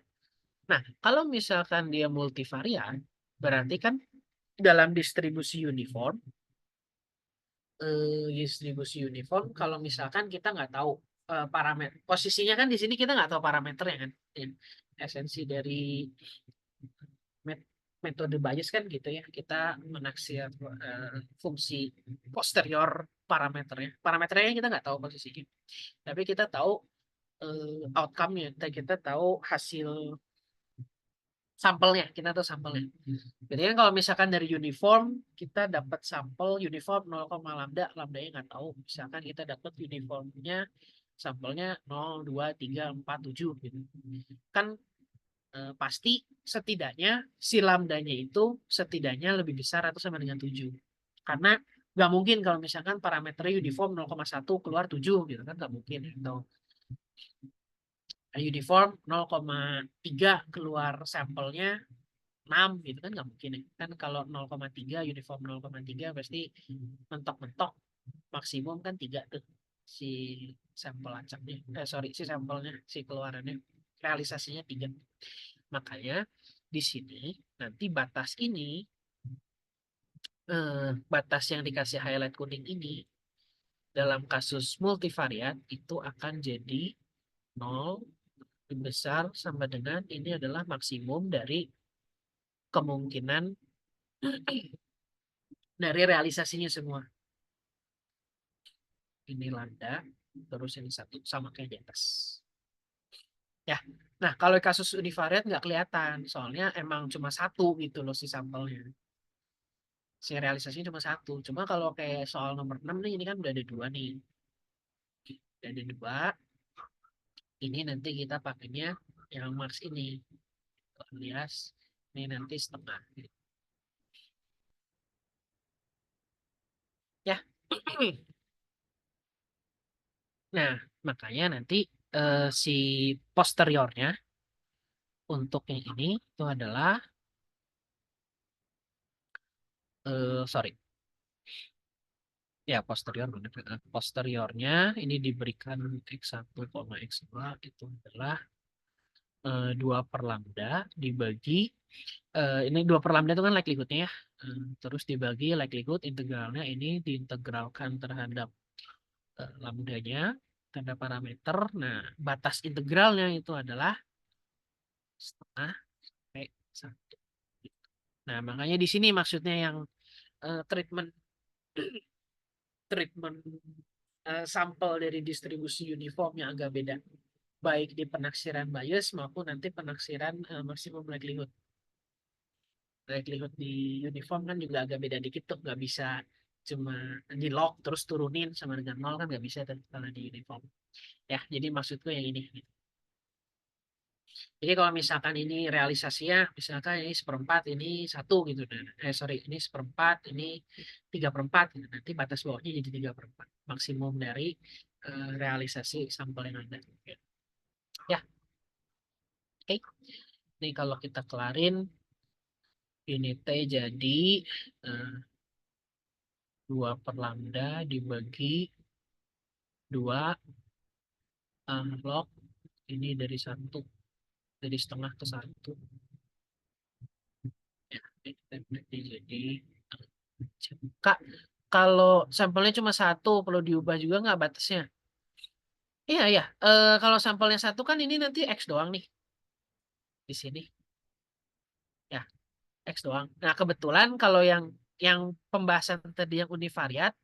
Nah, kalau misalkan dia multivariat, berarti kan dalam distribusi uniform kalau misalkan kita nggak tahu parameter posisinya kan di sini kita nggak tahu parameternya kan. Ya. Esensi dari metode Bayes kan gitu ya, kita menaksir fungsi posterior parameternya kita nggak tahu posisinya, tapi kita tahu outcome-nya, kita tahu hasil sampelnya, kita tahu sampelnya. Jadi kan kalau misalkan dari uniform kita dapat sampel uniform 0, lambda, lambdanya nggak tahu, misalkan kita dapat uniformnya sampelnya 0, 2, 3, 4, 7 gitu kan, pasti setidaknya si lambdanya itu setidaknya lebih besar atau sama dengan 7. Karena nggak mungkin kalau misalkan parameternya uniform 0,1 keluar 7 gitu kan, nggak mungkin. Atau uniform 0,3 keluar sampelnya 6 gitu kan, nggak mungkin ya. Kan kalau 0,3 uniform 0,3 pasti mentok-mentok maksimum kan 3 tuh si sampel acaknya. Sorry, si sampelnya, si keluarannya. Realisasinya 3. Makanya di sini nanti batas ini, batas yang dikasih highlight kuning ini dalam kasus multivariat itu akan jadi 0 lebih besar sama dengan ini adalah maksimum dari kemungkinan dari realisasinya semua. Ini lambda, terus ini satu sama kayak di atas. Ya, nah kalau kasus univariat nggak kelihatan, soalnya emang cuma satu gitu loh si sampelnya. Si realisasinya cuma satu. Cuma kalau kayak soal nomor 6 nih, ini kan udah ada dua nih. Udah ada dua. Ini nanti kita pakainya yang Mars ini. Alias ini nanti setengah. Ya. Nah, makanya nanti si posteriornya untuk yang ini itu adalah sorry. Ya, posterior benar. Posteriornya ini diberikan X1, X2 itu adalah 2 per lambda dibagi ini 2 per lambda itu kan likelihoodnya ya. Terus dibagi likelihood integralnya ini diintegralkan terhadap lambdanya, terhadap parameter. Nah, batas integralnya itu adalah setengah P1. Nah, makanya di sini maksudnya yang treatment treatment sampel dari distribusi uniform yang agak beda. Baik di penaksiran bias maupun nanti penaksiran maksimum likelihood. Likelihood di uniform kan juga agak beda dikit tuh, nggak bisa cuma di lock terus turunin sama dengan nol kan nggak bisa tuh kalau di uniform. Ya, jadi maksudku yang ini. Jadi kalau misalkan ini realisasinya, misalkan ini seperempat, ini satu gitu. Sorry, ini seperempat, ini 3/4 gitu. Nanti batas bawahnya jadi 3/4. Maksimum dari realisasi sampel yang ada. Ya, oke. Ini kalau kita kelarin, ini T jadi 2 per lambda dibagi 2 log ini dari satu, dari setengah ke satu. Ya, ini jadi Kak, kalau sampelnya cuma satu, perlu diubah juga nggak batasnya? Iya, iya. Kalau sampelnya satu kan ini nanti X doang nih di sini. Ya, X doang. Nah, kebetulan kalau yang pembahasan tadi yang univariat,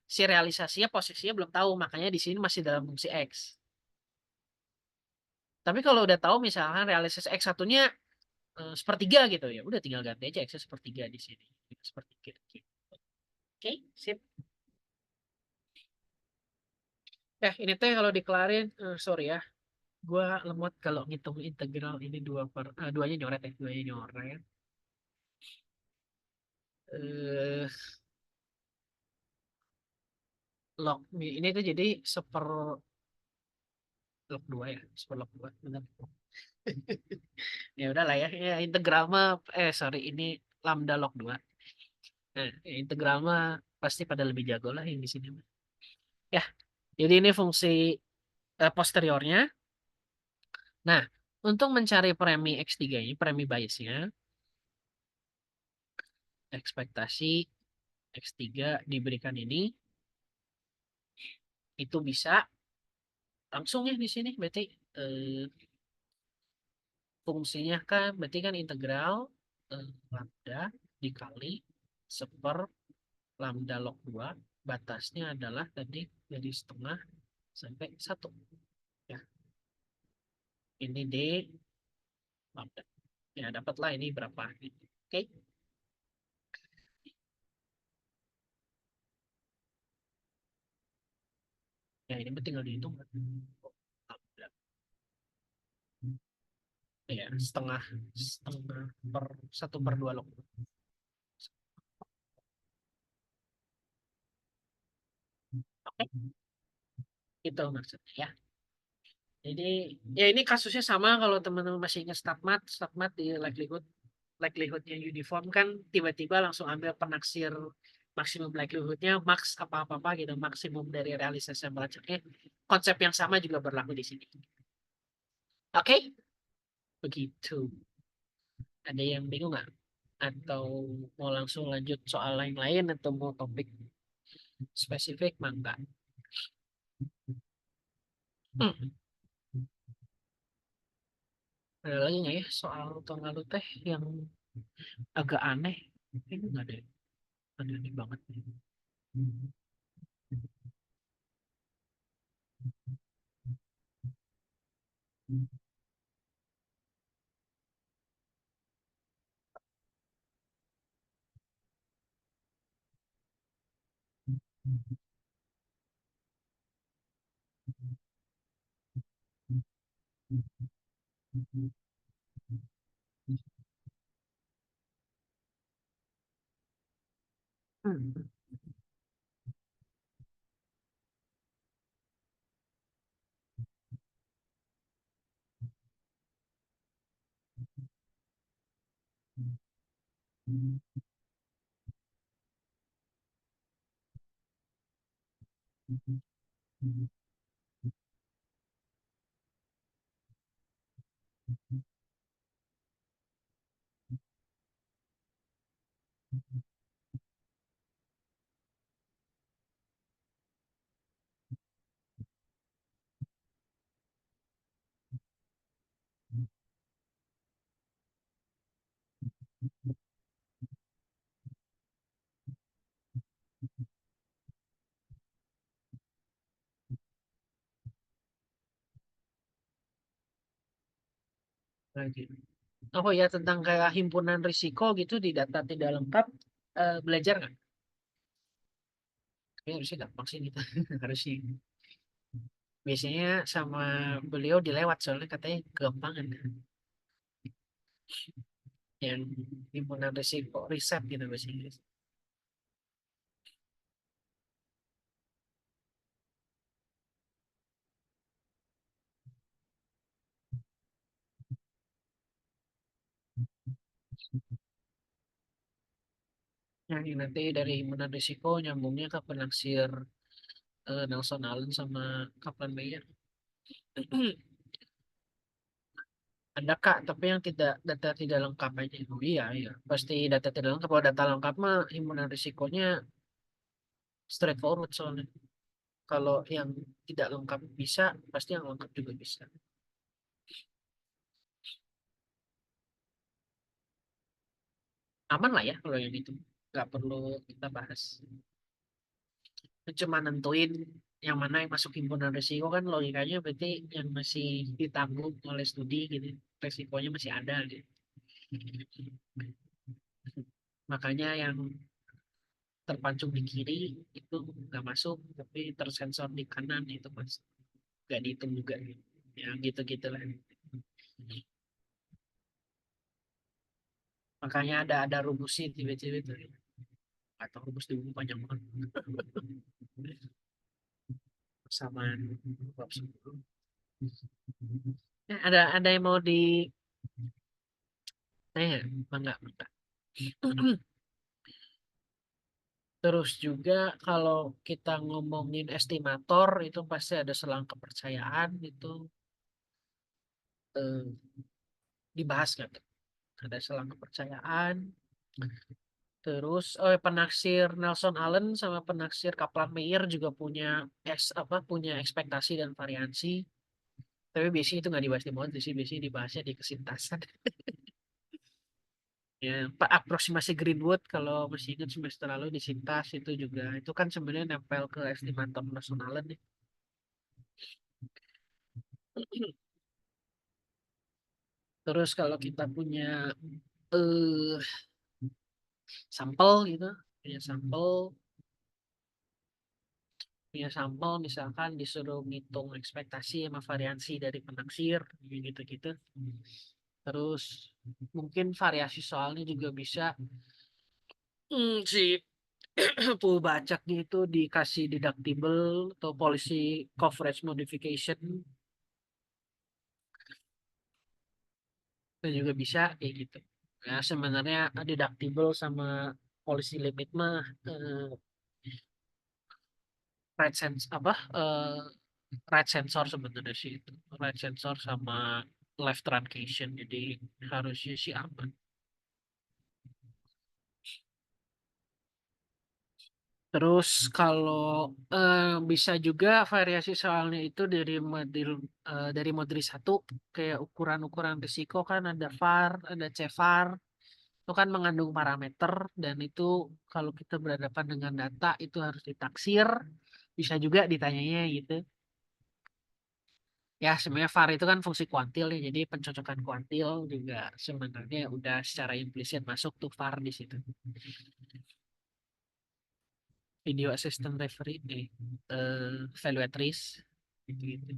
si realisasinya posisinya belum tahu, makanya di sini masih dalam fungsi X. Tapi kalau udah tahu misalkan realisasi X satunya sepertiga gitu ya, udah tinggal ganti aja X sepertiga di sini. Sepertiga. Oke, sip. Ini teh kalau dikelarin, sorry ya, gue lemot kalau ngitung integral ini duanya nyoret ya, duanya nyoret. eh log ini tuh jadi log 2 ya, seper log 2 benar. Ya udahlah ya, ya integral mah sorry ini lambda log 2. Nah, integral mah pasti pada lebih jago lah yang di sini mah. Ya, jadi ini fungsi posteriornya. Nah, untuk mencari premi X3 ini, premi biasnya, ekspektasi X3 diberikan ini, itu bisa langsung ya di sini. Berarti eh, fungsinya kan, berarti kan integral lambda dikali seper lambda log 2. Batasnya adalah tadi dari setengah sampai satu. Ya, ini D lambda. Ya, dapatlah ini berapa. Oke. Ya, ini tinggal dihitung. Lambda. Ya, setengah per 1/2 log. Oke, itu maksudnya ya. Jadi ya ini kasusnya sama kalau teman-teman masih ingat StatMat di likelihoodnya uniform kan tiba-tiba langsung ambil penaksir maksimum likelihoodnya max apa-apa gitu, maksimum dari realisasi yang melacaknya. Konsep yang sama juga berlaku di sini. Oke, begitu. Ada yang bingung nggak? Atau mau langsung lanjut soal lain-lain atau mau topik spesifik mangga? Hmm. Ada lagi nggak ya soal Tongalu teh yang agak aneh? Ini nggak ada, aneh banget. Hmm. Lagi. Oh ya tentang kayak himpunan risiko gitu di data tidak lengkap, belajar nggak? Tapi harusnya gampang sih gitu. Harusnya. Biasanya sama beliau dilewat soalnya katanya kegampangan yang himpunan risiko riset gitu bahasa Inggris. Yang ini nanti dari himpunan risiko nyambungnya ke penaksir Nelson Allen sama Kaplan Meyer. Ada Kak, tapi yang tidak data tidak lengkap aja. Oh iya, iya. Pasti data tidak lengkap. Kalau data lengkap mah himpunan risikonya straightforward soalnya. Kalau yang tidak lengkap bisa, pasti yang lengkap juga bisa. Aman lah ya kalau yang itu. Nggak perlu kita bahas. Cuma nentuin yang mana yang masuk himpunan risiko kan logikanya berarti yang masih ditanggung oleh studi gitu. Risikonya masih ada gitu. Makanya yang terpancung di kiri itu nggak masuk, tapi tersensor di kanan itu masuk. Nggak dihitung juga gitu. Ya gitu-gitu lah. Makanya ada rumusnya tiba-tiba itu. Atau rumus di buku panjang banget. Persamaan bab 10. Ada yang mau di Bangga, bangga. Terus juga kalau kita ngomongin estimator itu pasti ada selang kepercayaan itu eh, dibahas nggak tuh? Ada selang kepercayaan. Terus penaksir Nelson Allen sama penaksir Kaplan Meier juga punya ekspektasi dan variansi. Tapi biasanya itu nggak dibahas di model sih, biasanya dibahasnya di kesintasan. Ya, Pak aproksimasi Greenwood kalau masih ingat semester lalu di Sintas itu juga itu kan sebenarnya nempel ke estimator nasional nih. Terus kalau kita eh sampel gitu, punya sampel, punya sampel misalkan disuruh ngitung ekspektasi sama variansi dari penaksir gitu-gitu. Terus mungkin variasi soalnya juga bisa si Pull bacaknya itu dikasih deductible atau policy coverage modification itu juga bisa kayak gitu. Ya sebenarnya deductible sama policy limit mah right sense apa right sensor sebenarnya sih itu. Right sensor sama left truncation jadi harusnya sih aman. Terus kalau bisa juga variasi soalnya itu dari model satu kayak ukuran-ukuran risiko kan ada VAR, ada CVAR, itu kan mengandung parameter dan itu kalau kita berhadapan dengan data itu harus ditaksir, bisa juga ditanyanya gitu. Ya sebenarnya VAR itu kan fungsi kuantil ya, jadi pencocokan kuantil juga sebenarnya udah secara implisit masuk tuh VAR di situ. Video assistant referee evaluatrice gitu-gitu.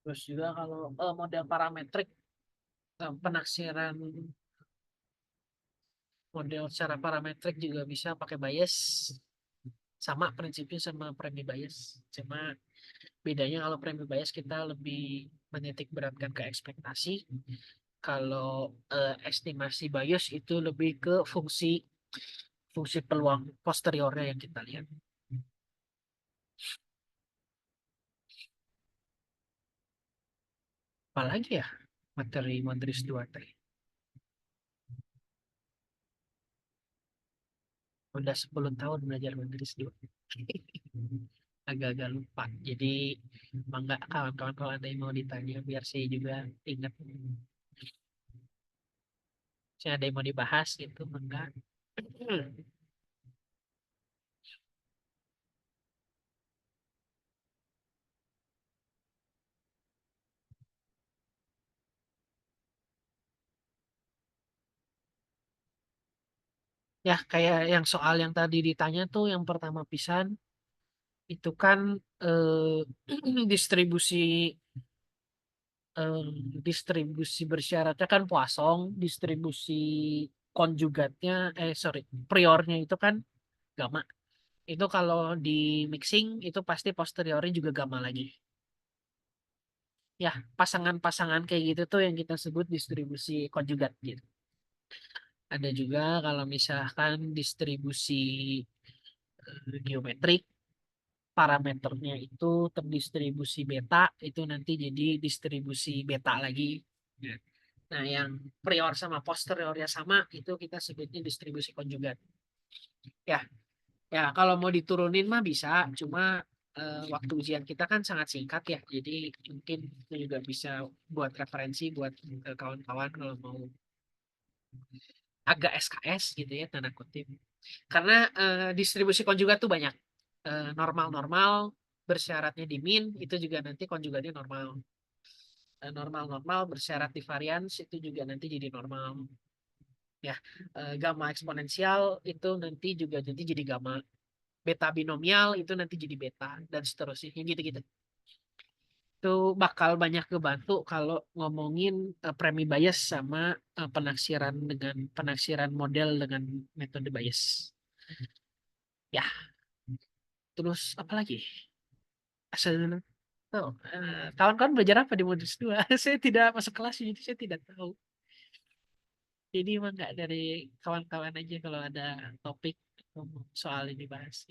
Terus juga kalau model parametrik penaksiran model secara parametrik juga bisa pakai bias sama prinsipnya sama premi bias cuma bedanya kalau premi bias kita lebih menitik beratkan ke ekspektasi kalau estimasi bias itu lebih ke fungsi fungsi peluang posteriornya yang kita lihat apalagi ya materi Madris 2 teh udah 10 tahun belajar Madris 2 agak-agak lupa jadi mangga kawan-kawan kalau ada yang mau ditanya biar saya juga ingat saya ada yang mau dibahas gitu mangga Ya, kayak yang soal yang tadi ditanya tuh yang pertama pisan itu kan distribusi eh, distribusi bersyaratnya kan Poisson, distribusi konjugatnya sorry, priornya itu kan gamma. Itu kalau di mixing itu pasti posteriornya juga gamma lagi. Ya, pasangan-pasangan kayak gitu tuh yang kita sebut distribusi konjugat gitu. Ada juga kalau misalkan distribusi geometrik, parameternya itu terdistribusi beta, itu nanti jadi distribusi beta lagi. Ya. Nah, yang prior sama posteriornya sama, itu kita sebutnya distribusi konjugat. Ya, ya kalau mau diturunin mah bisa, cuma waktu ujian kita kan sangat singkat ya, jadi mungkin itu juga bisa buat referensi buat kawan-kawan kalau mau agak SKS gitu ya tanda kutip. Karena distribusi konjugat tuh banyak. Normal-normal bersyaratnya di min itu juga nanti konjugatnya normal. Normal-normal bersyarat di varians itu juga nanti jadi normal. Ya, gamma eksponensial itu nanti juga nanti jadi gamma. Beta binomial itu nanti jadi beta dan seterusnya. Yang gitu-gitu. Itu bakal banyak kebantu kalau ngomongin premi bias sama penaksiran model dengan metode bias. Ya, terus apa lagi? Asal oh, kawan-kawan belajar apa di modus 2? Saya tidak masuk kelas, jadi saya tidak tahu. Jadi emang nggak dari kawan-kawan aja kalau ada topik soal ini bahas.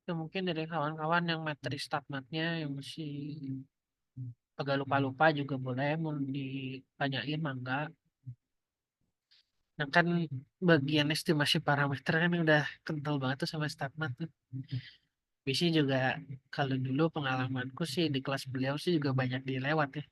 Itu mungkin dari kawan-kawan yang materi statmatnya yang masih agak lupa-lupa juga boleh mau ditanyain mangga. Nah kan bagian estimasi parameter kan udah kental banget tuh sama statmat tuh. Biasanya juga kalau dulu pengalamanku sih di kelas beliau sih juga banyak dilewat ya.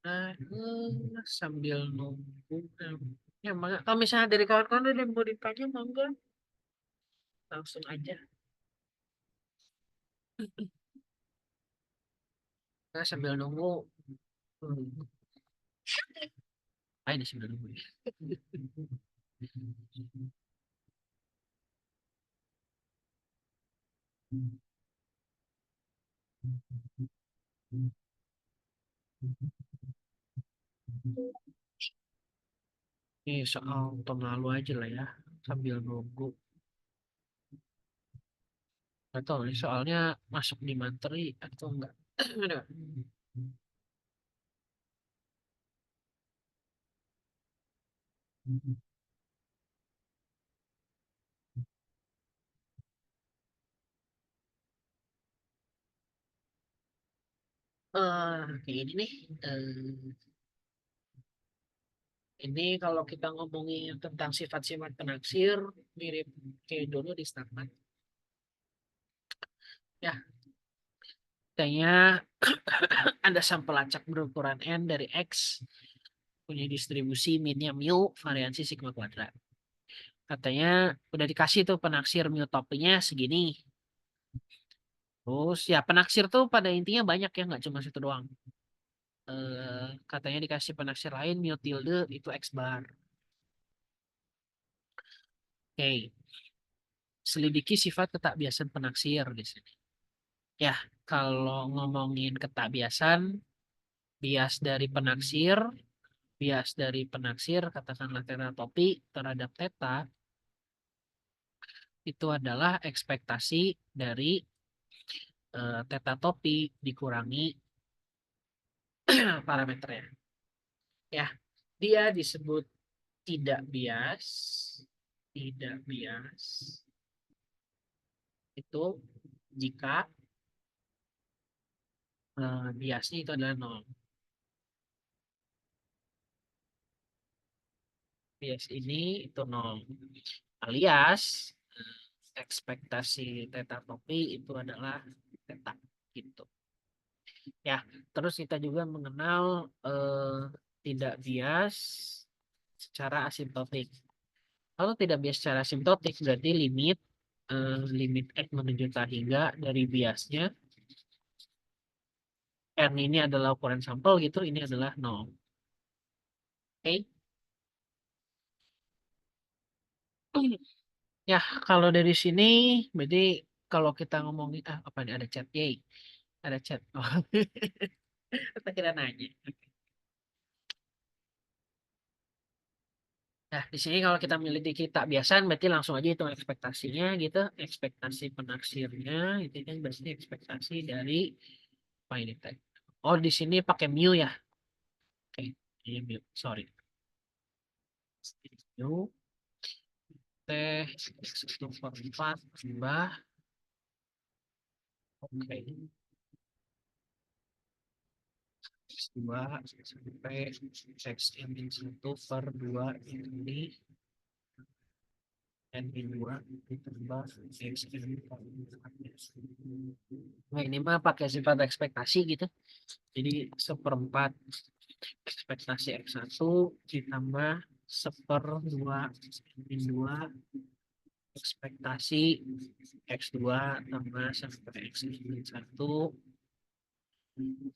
Nah, sambil nunggu. Ya, kalau misalnya dari kawan-kawan ada yang mau ditanya, mangga langsung aja. Nah, sambil nunggu. Hmm. Ini sambil nunggu. Ini soal tahun lalu aja lah ya, sambil nunggu. Atau nih soalnya masuk di materi atau enggak. Ada. Kayak ini nih. Eh, ini kalau kita ngomongin tentang sifat-sifat penaksir, mirip kayak dulu di Starman. Ya, kayaknya ada sampel acak berukuran N dari X, punya distribusi minnya mu, variansi sigma kuadrat. Katanya udah dikasih tuh penaksir mu topinya segini. Terus ya penaksir tuh pada intinya banyak ya, nggak cuma situ doang. Katanya dikasih penaksir lain mu tilde itu X bar. Oke, selidiki sifat ketakbiasan penaksir di sini. Ya, kalau ngomongin ketakbiasan, bias dari penaksir, katakanlah teta topi terhadap teta, itu adalah ekspektasi dari teta topi dikurangi parameternya. Ya, dia disebut tidak bias, tidak bias itu jika biasnya itu adalah nol. Bias ini itu nol. Alias ekspektasi teta topi itu adalah teta gitu. Ya, terus kita juga mengenal tidak bias secara asimptotik. Kalau tidak bias secara asimptotik berarti limit X menuju K hingga dari biasnya N ini adalah ukuran sampel gitu, ini adalah nol. Oke. Ya, kalau dari sini berarti kalau kita ngomongin apa nih ada chat, yay, ada chat. Oh, kita kira nanya. Nah, di sini kalau kita menyelidiki tak biasaan berarti langsung aja hitung ekspektasinya gitu. Ekspektasi penaksirnya itu kan berarti ekspektasi dari apa ini teh? Oh, di sini pakai mu ya. Oke, ini mu. Sorry. Mu teh 1/4 tambah oke. X2 sampai X-1/2 ini N-2 ditambah X-4. Nah, ini mah pakai sifat ekspektasi gitu. Jadi seperempat ekspektasi X1 ditambah seperdua min 2 ekspektasi X2 tambah sampai X min 1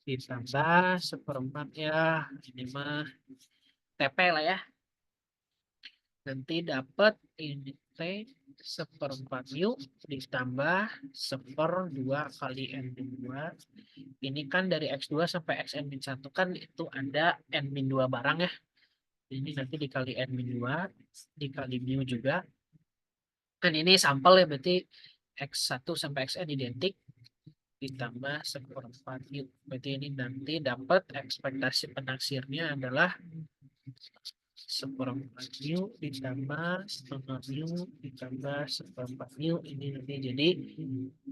ditambah seperempat ya ini mah TP lah ya. Nanti dapat ini T seperempat mu ditambah seperdua kali N min 2. Ini kan dari X2 sampai Xn min 1 kan itu ada N min 2 barang ya. Ini nanti dikali N min 2 dikali mu juga. Kan ini sampel ya berarti X1 sampai Xn identik ditambah seperempat mu. Berarti ini nanti dapat ekspektasi penaksirnya adalah seperempat mu ditambah setengah mu ditambah seperempat mu ini nanti jadi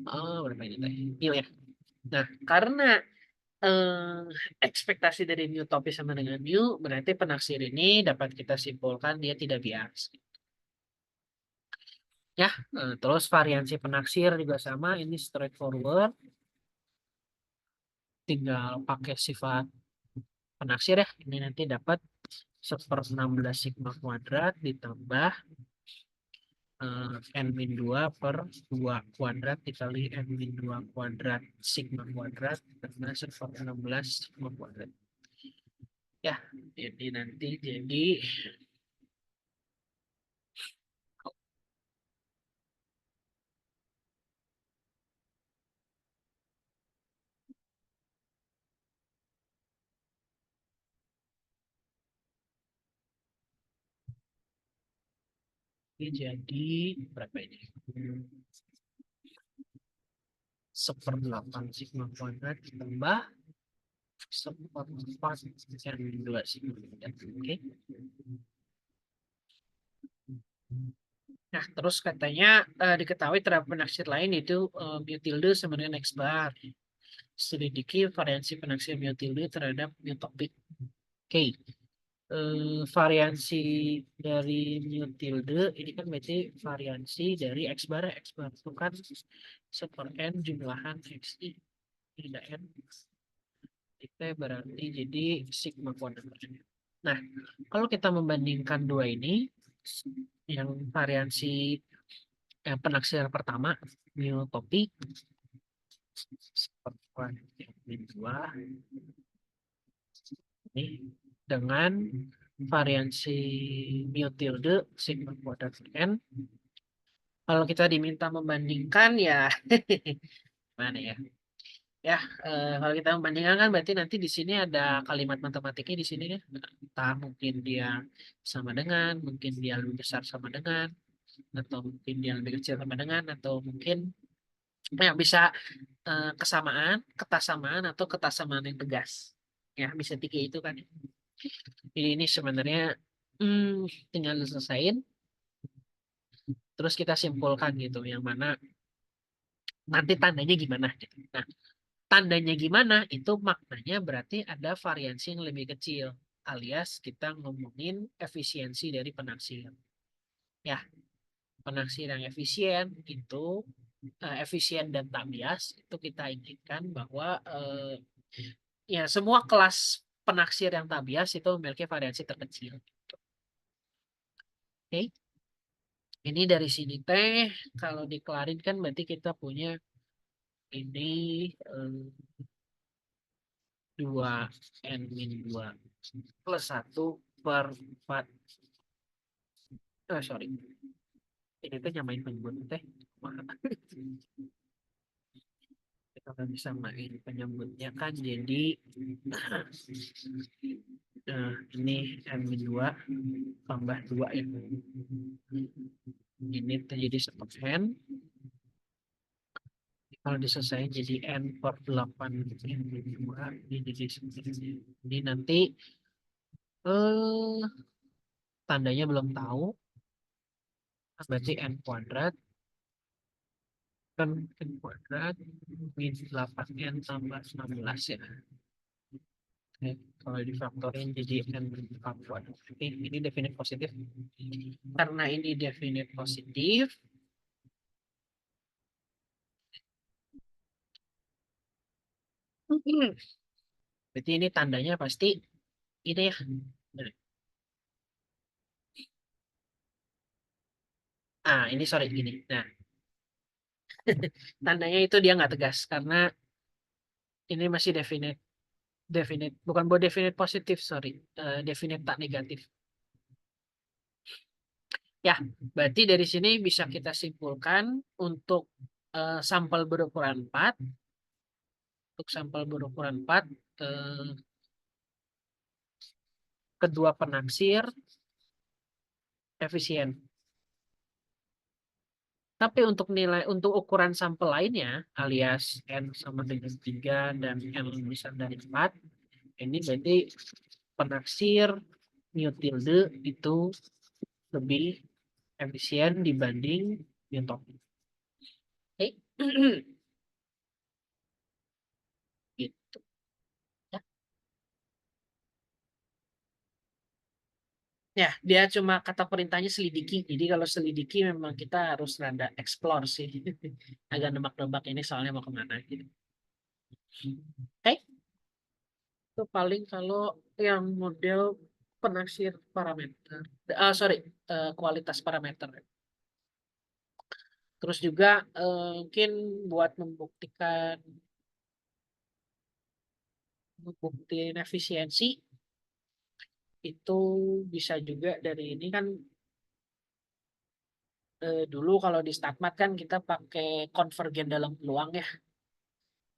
berapa ini teh mu ya. Nah karena eh, ekspektasi dari mu topi sama dengan mu berarti penaksir ini dapat kita simpulkan dia tidak bias ya. Terus variansi penaksir juga sama ini straightforward, tinggal pakai sifat penaksir ya ini nanti dapat 1/16 sigma kuadrat ditambah n min 2 per 2 kuadrat dikali n min 2 kuadrat sigma kuadrat karena 1/16 sigma kuadrat. Ya, jadi nanti jadi berapa ini? 1/8 sigma kuadrat ditambah 1/4 N2 sigma kuadrat. Oke. Nah, terus katanya diketahui terdapat penaksir lain yaitu mu tilde sama dengan X bar. Selidiki variansi penaksir mu tilde terhadap mu topik. Oke. Variansi dari mu tilde ini kan berarti variansi dari X bar. X bar itu kan 1/n jumlahan XI tidak N. Itu berarti jadi sigma kuadrat. Nah, kalau kita membandingkan dua ini, yang variansi penaksiran pertama mu topik dua ini dengan variansi mu tilde sigma kuadrat n. Kalau kita diminta membandingkan ya mana ya? Ya, kalau kita membandingkan kan berarti nanti di sini ada kalimat matematiknya di sini ya. Entah mungkin dia sama dengan, mungkin dia lebih besar sama dengan, atau mungkin dia lebih kecil sama dengan, atau mungkin yang bisa kesamaan, ketasamaan, atau ketasamaan yang tegas. Ya, bisa tiga itu kan. Jadi ini sebenarnya tinggal diselesain, terus kita simpulkan gitu, yang mana nanti tandanya gimana gitu. Nah, tandanya gimana itu maknanya berarti ada variansi yang lebih kecil, alias kita ngomongin efisiensi dari penaksir. Ya, penaksir yang efisien itu efisien dan tak bias itu kita inginkan bahwa ya semua kelas penaksir yang tak bias itu memiliki variansi terkecil. Oke. Ini dari sini teh kalau dikelarin kan berarti kita punya ini 2n-2 plus 1/4. Sorry. Ini tuh nyamain penyebut teh. Kita kan bisa main penyebutnya kan jadi ini n-2 tambah 2 ya. Ini terjadi 1/n. Kalau diselesaikan jadi n/8 n-2 ini jadi ini nanti tandanya belum tahu, berarti n kuadrat kan n kuadrat min 8n tambah 16 ya. Oke, kalau difaktorin jadi n kuadrat. Oke, ini definite positif. Karena ini definite positif, berarti ini tandanya pasti ini ya. Ini sorry gini. Nah, tandanya itu dia nggak tegas karena ini masih definite, bukan buat definite positif, sorry, definite tak negatif. Ya, berarti dari sini bisa kita simpulkan untuk sampel berukuran 4, kedua penaksir efisien. Tapi untuk ukuran sampel lainnya, alias N sama dengan 3 dan N lebih besar dari 4, ini berarti penaksir mu tilde itu lebih efisien dibanding mu topik. Oke. Gitu. Ya. Ya, dia cuma kata perintahnya selidiki. Jadi kalau selidiki memang kita harus rada explore sih. Agak nebak-nebak ini soalnya mau kemana gitu. Oke. Itu paling kalau yang model penaksir parameter. Sorry, kualitas parameter. Terus juga mungkin buat membuktikan efisiensi itu bisa juga dari ini kan dulu kalau di StatMat kan kita pakai konvergen dalam peluang ya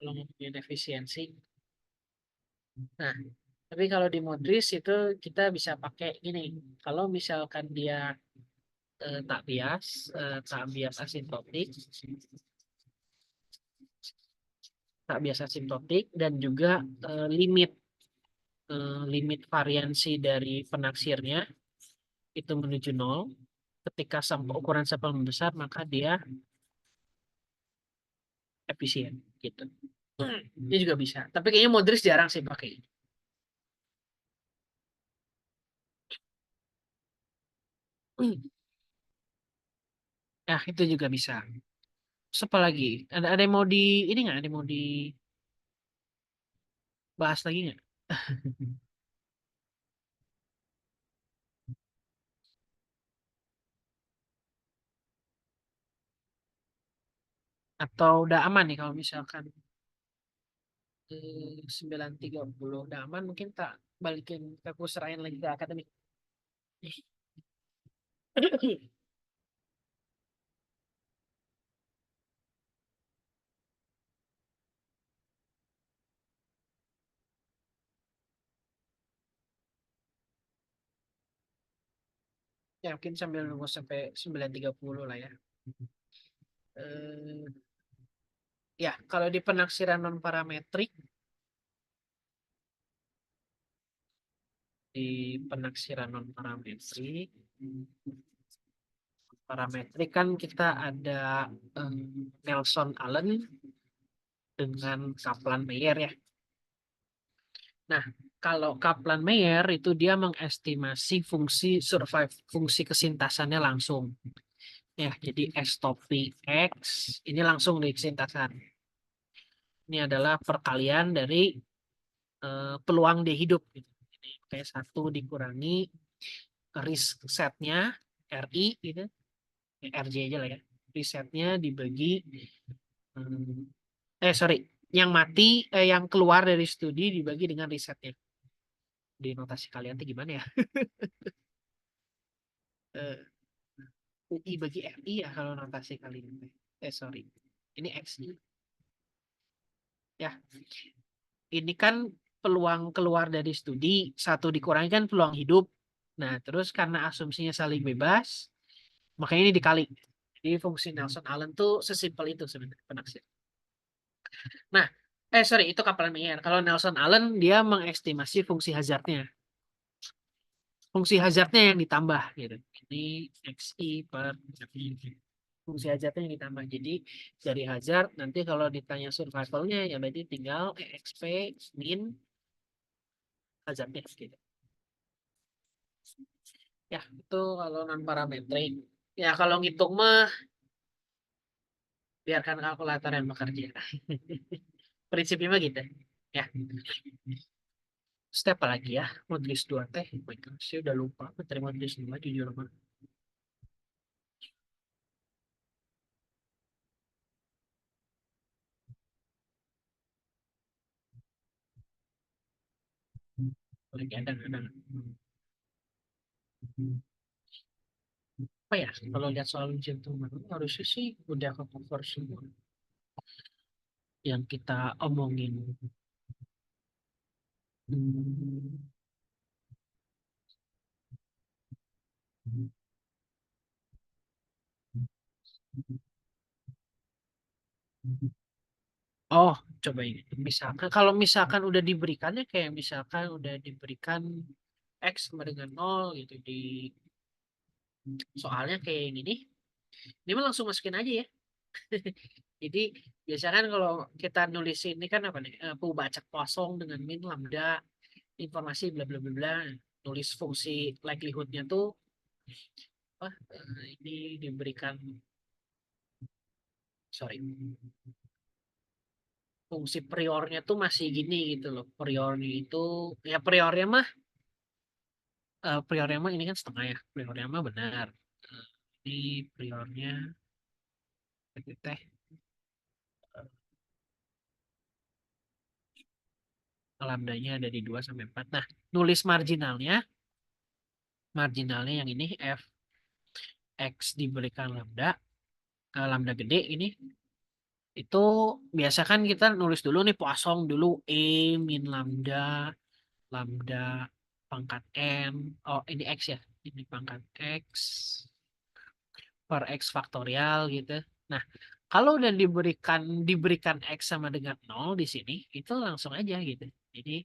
kalau ngomongin efisiensi. Nah, tapi kalau di Modris itu kita bisa pakai gini. Kalau misalkan dia tak bias, tak bias asimptotik, tak biasa asimptotik, dan juga limit limit variansi dari penaksirnya itu menuju nol. Ketika sampel ukuran sampel membesar, maka dia efisien gitu. Ini juga bisa. Tapi kayaknya Modris jarang sih pakai. Nah, itu juga bisa. Terus apa lagi? Ada yang mau di ini nggak? Ada yang mau dibahas lagi nggak? Atau udah aman nih kalau misalkan 9.30 udah aman, mungkin tak balikin ke kuserain lagi ke akademik. Ya mungkin sambil nunggu sampai 9.30 lah ya. Eh, ya kalau di penaksiran non parametrik, di penaksiran non parametrik, parametrik kan kita ada Nelson Allen dengan Kaplan-Meier ya. Nah, kalau Kaplan-Meier itu dia mengestimasi fungsi survive, fungsi kesintasannya langsung. Ya, jadi S topi X ini langsung di kesintasan. Ini adalah perkalian dari peluang dia hidup. Gitu. Jadi kayak satu dikurangi risk setnya RI gitu, RJ aja lah ya. Risetnya dibagi sorry, yang mati yang keluar dari studi dibagi dengan risetnya. Di notasi kalian tuh gimana ya? Eh, UI bagi RI ya kalau notasi kali ini. Sorry. Ini XI. Ya, ini kan peluang keluar dari studi, satu dikurangi kan peluang hidup. Nah, terus karena asumsinya saling bebas, makanya ini dikali. Jadi fungsi Nelson Allen tuh sesimpel itu sebenarnya penaksir. Nah, sorry, itu Kaplan Meier. Kalau Nelson Allen, dia mengestimasi fungsi hazardnya. Fungsi hazardnya yang ditambah gitu. Ini XI per fungsi hazardnya yang ditambah. Jadi dari hazard nanti kalau ditanya survivalnya ya berarti tinggal EXP min hazardnya gitu. Ya itu kalau non parametrik. Ya kalau ngitung mah biarkan kalkulator yang bekerja. Prinsipnya mah gitu. Ya. Step apa lagi ya? Modris 2 teh. Oh my God, saya udah lupa materi Modris 2 jujur mah. Lagi ada. Apa ya? Kalau lihat soal ujian tuh harusnya sih udah ke cover semua yang kita omongin. Hmm. Oh, coba ini. Misalkan kalau misalkan udah diberikannya kayak misalkan udah diberikan X sama dengan nol gitu di soalnya kayak gini, ini mah langsung masukin aja ya. Jadi biasanya kan kalau kita nulis ini kan apa nih? Pembacak kosong dengan min lambda informasi bla bla bla bla. Nulis fungsi likelihoodnya tuh ini diberikan sorry fungsi priornya tuh masih gini gitu loh. Priornya itu ya priornya mah ini kan setengah ya. Priornya mah benar. Eh, ini priornya teh lambdanya ada di 2 sampai 4. Nah, nulis marginalnya yang ini f x diberikan lambda gede ini itu biasa kan kita nulis dulu nih Poisson dulu e min lambda pangkat n. Oh, ini x ya. Ini pangkat x per x faktorial gitu. Nah, Kalau udah diberikan X sama dengan nol di sini, itu langsung aja gitu. Jadi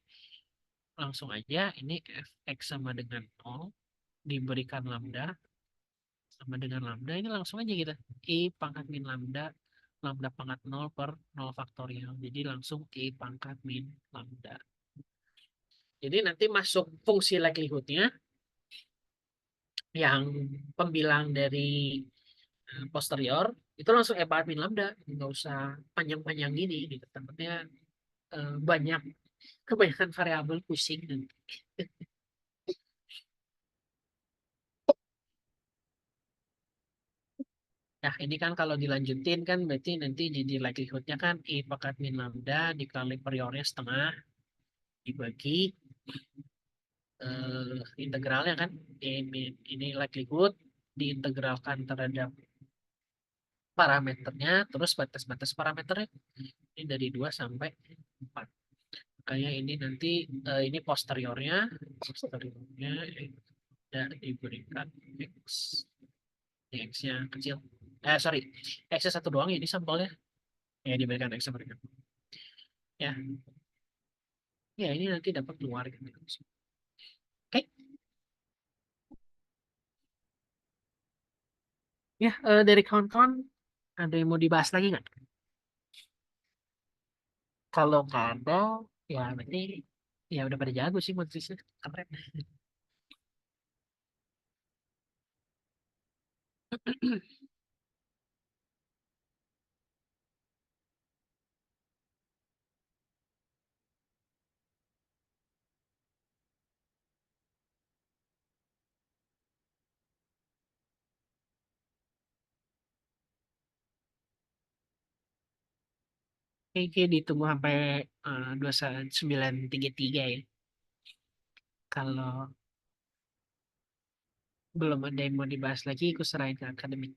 langsung aja ini Fx sama dengan nol diberikan lambda sama dengan lambda, ini langsung aja gitu. I pangkat min lambda, lambda pangkat nol per nol faktorial. Jadi langsung I pangkat min lambda. Jadi nanti masuk fungsi likelihoodnya yang pembilang dari posterior itu langsung E pangkat min lambda, nggak usah panjang-panjang gini gitu. Takutnya banyak kebanyakan variabel pusing dan nah ini kan kalau dilanjutin kan berarti nanti jadi likelihoodnya kan I pangkat min lambda dikali priornya setengah dibagi integralnya kan ini likelihood diintegralkan terhadap parameternya terus batas-batas parameternya ini dari 2 sampai 4. Makanya ini nanti ini posteriornya dan diberikan X. X-nya kecil. Sorry, X-nya satu doang ini sampelnya. Ya diberikan X mereka. Ya, ya ini nanti dapat keluar gitu. Oke, ya dari kawan-kawan ada yang mau dibahas lagi nggak? Kalau nggak ada, ya berarti ya udah pada jago sih motivasinya. Keren. Oke, ditunggu sampai 2933 ya. Kalau belum ada yang mau dibahas lagi, aku serahin ke akademik.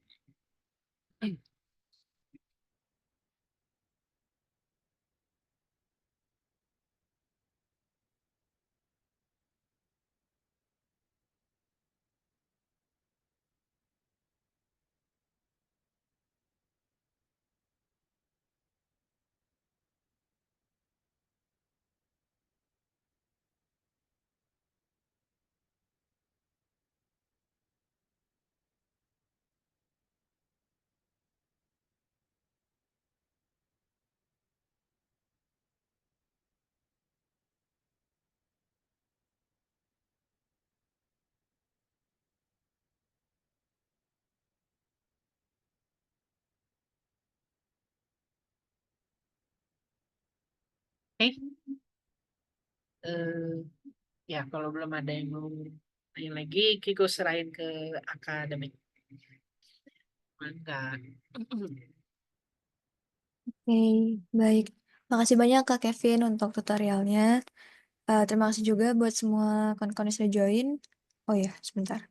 Oke, eh, ya kalau belum ada yang mau tanya lagi, Kiko serahin ke akademik. Mangga. Oke, baik. Makasih banyak Kak Kevin untuk tutorialnya. Terima kasih juga buat semua kawan-kawan yang sudah join. Oh ya, sebentar.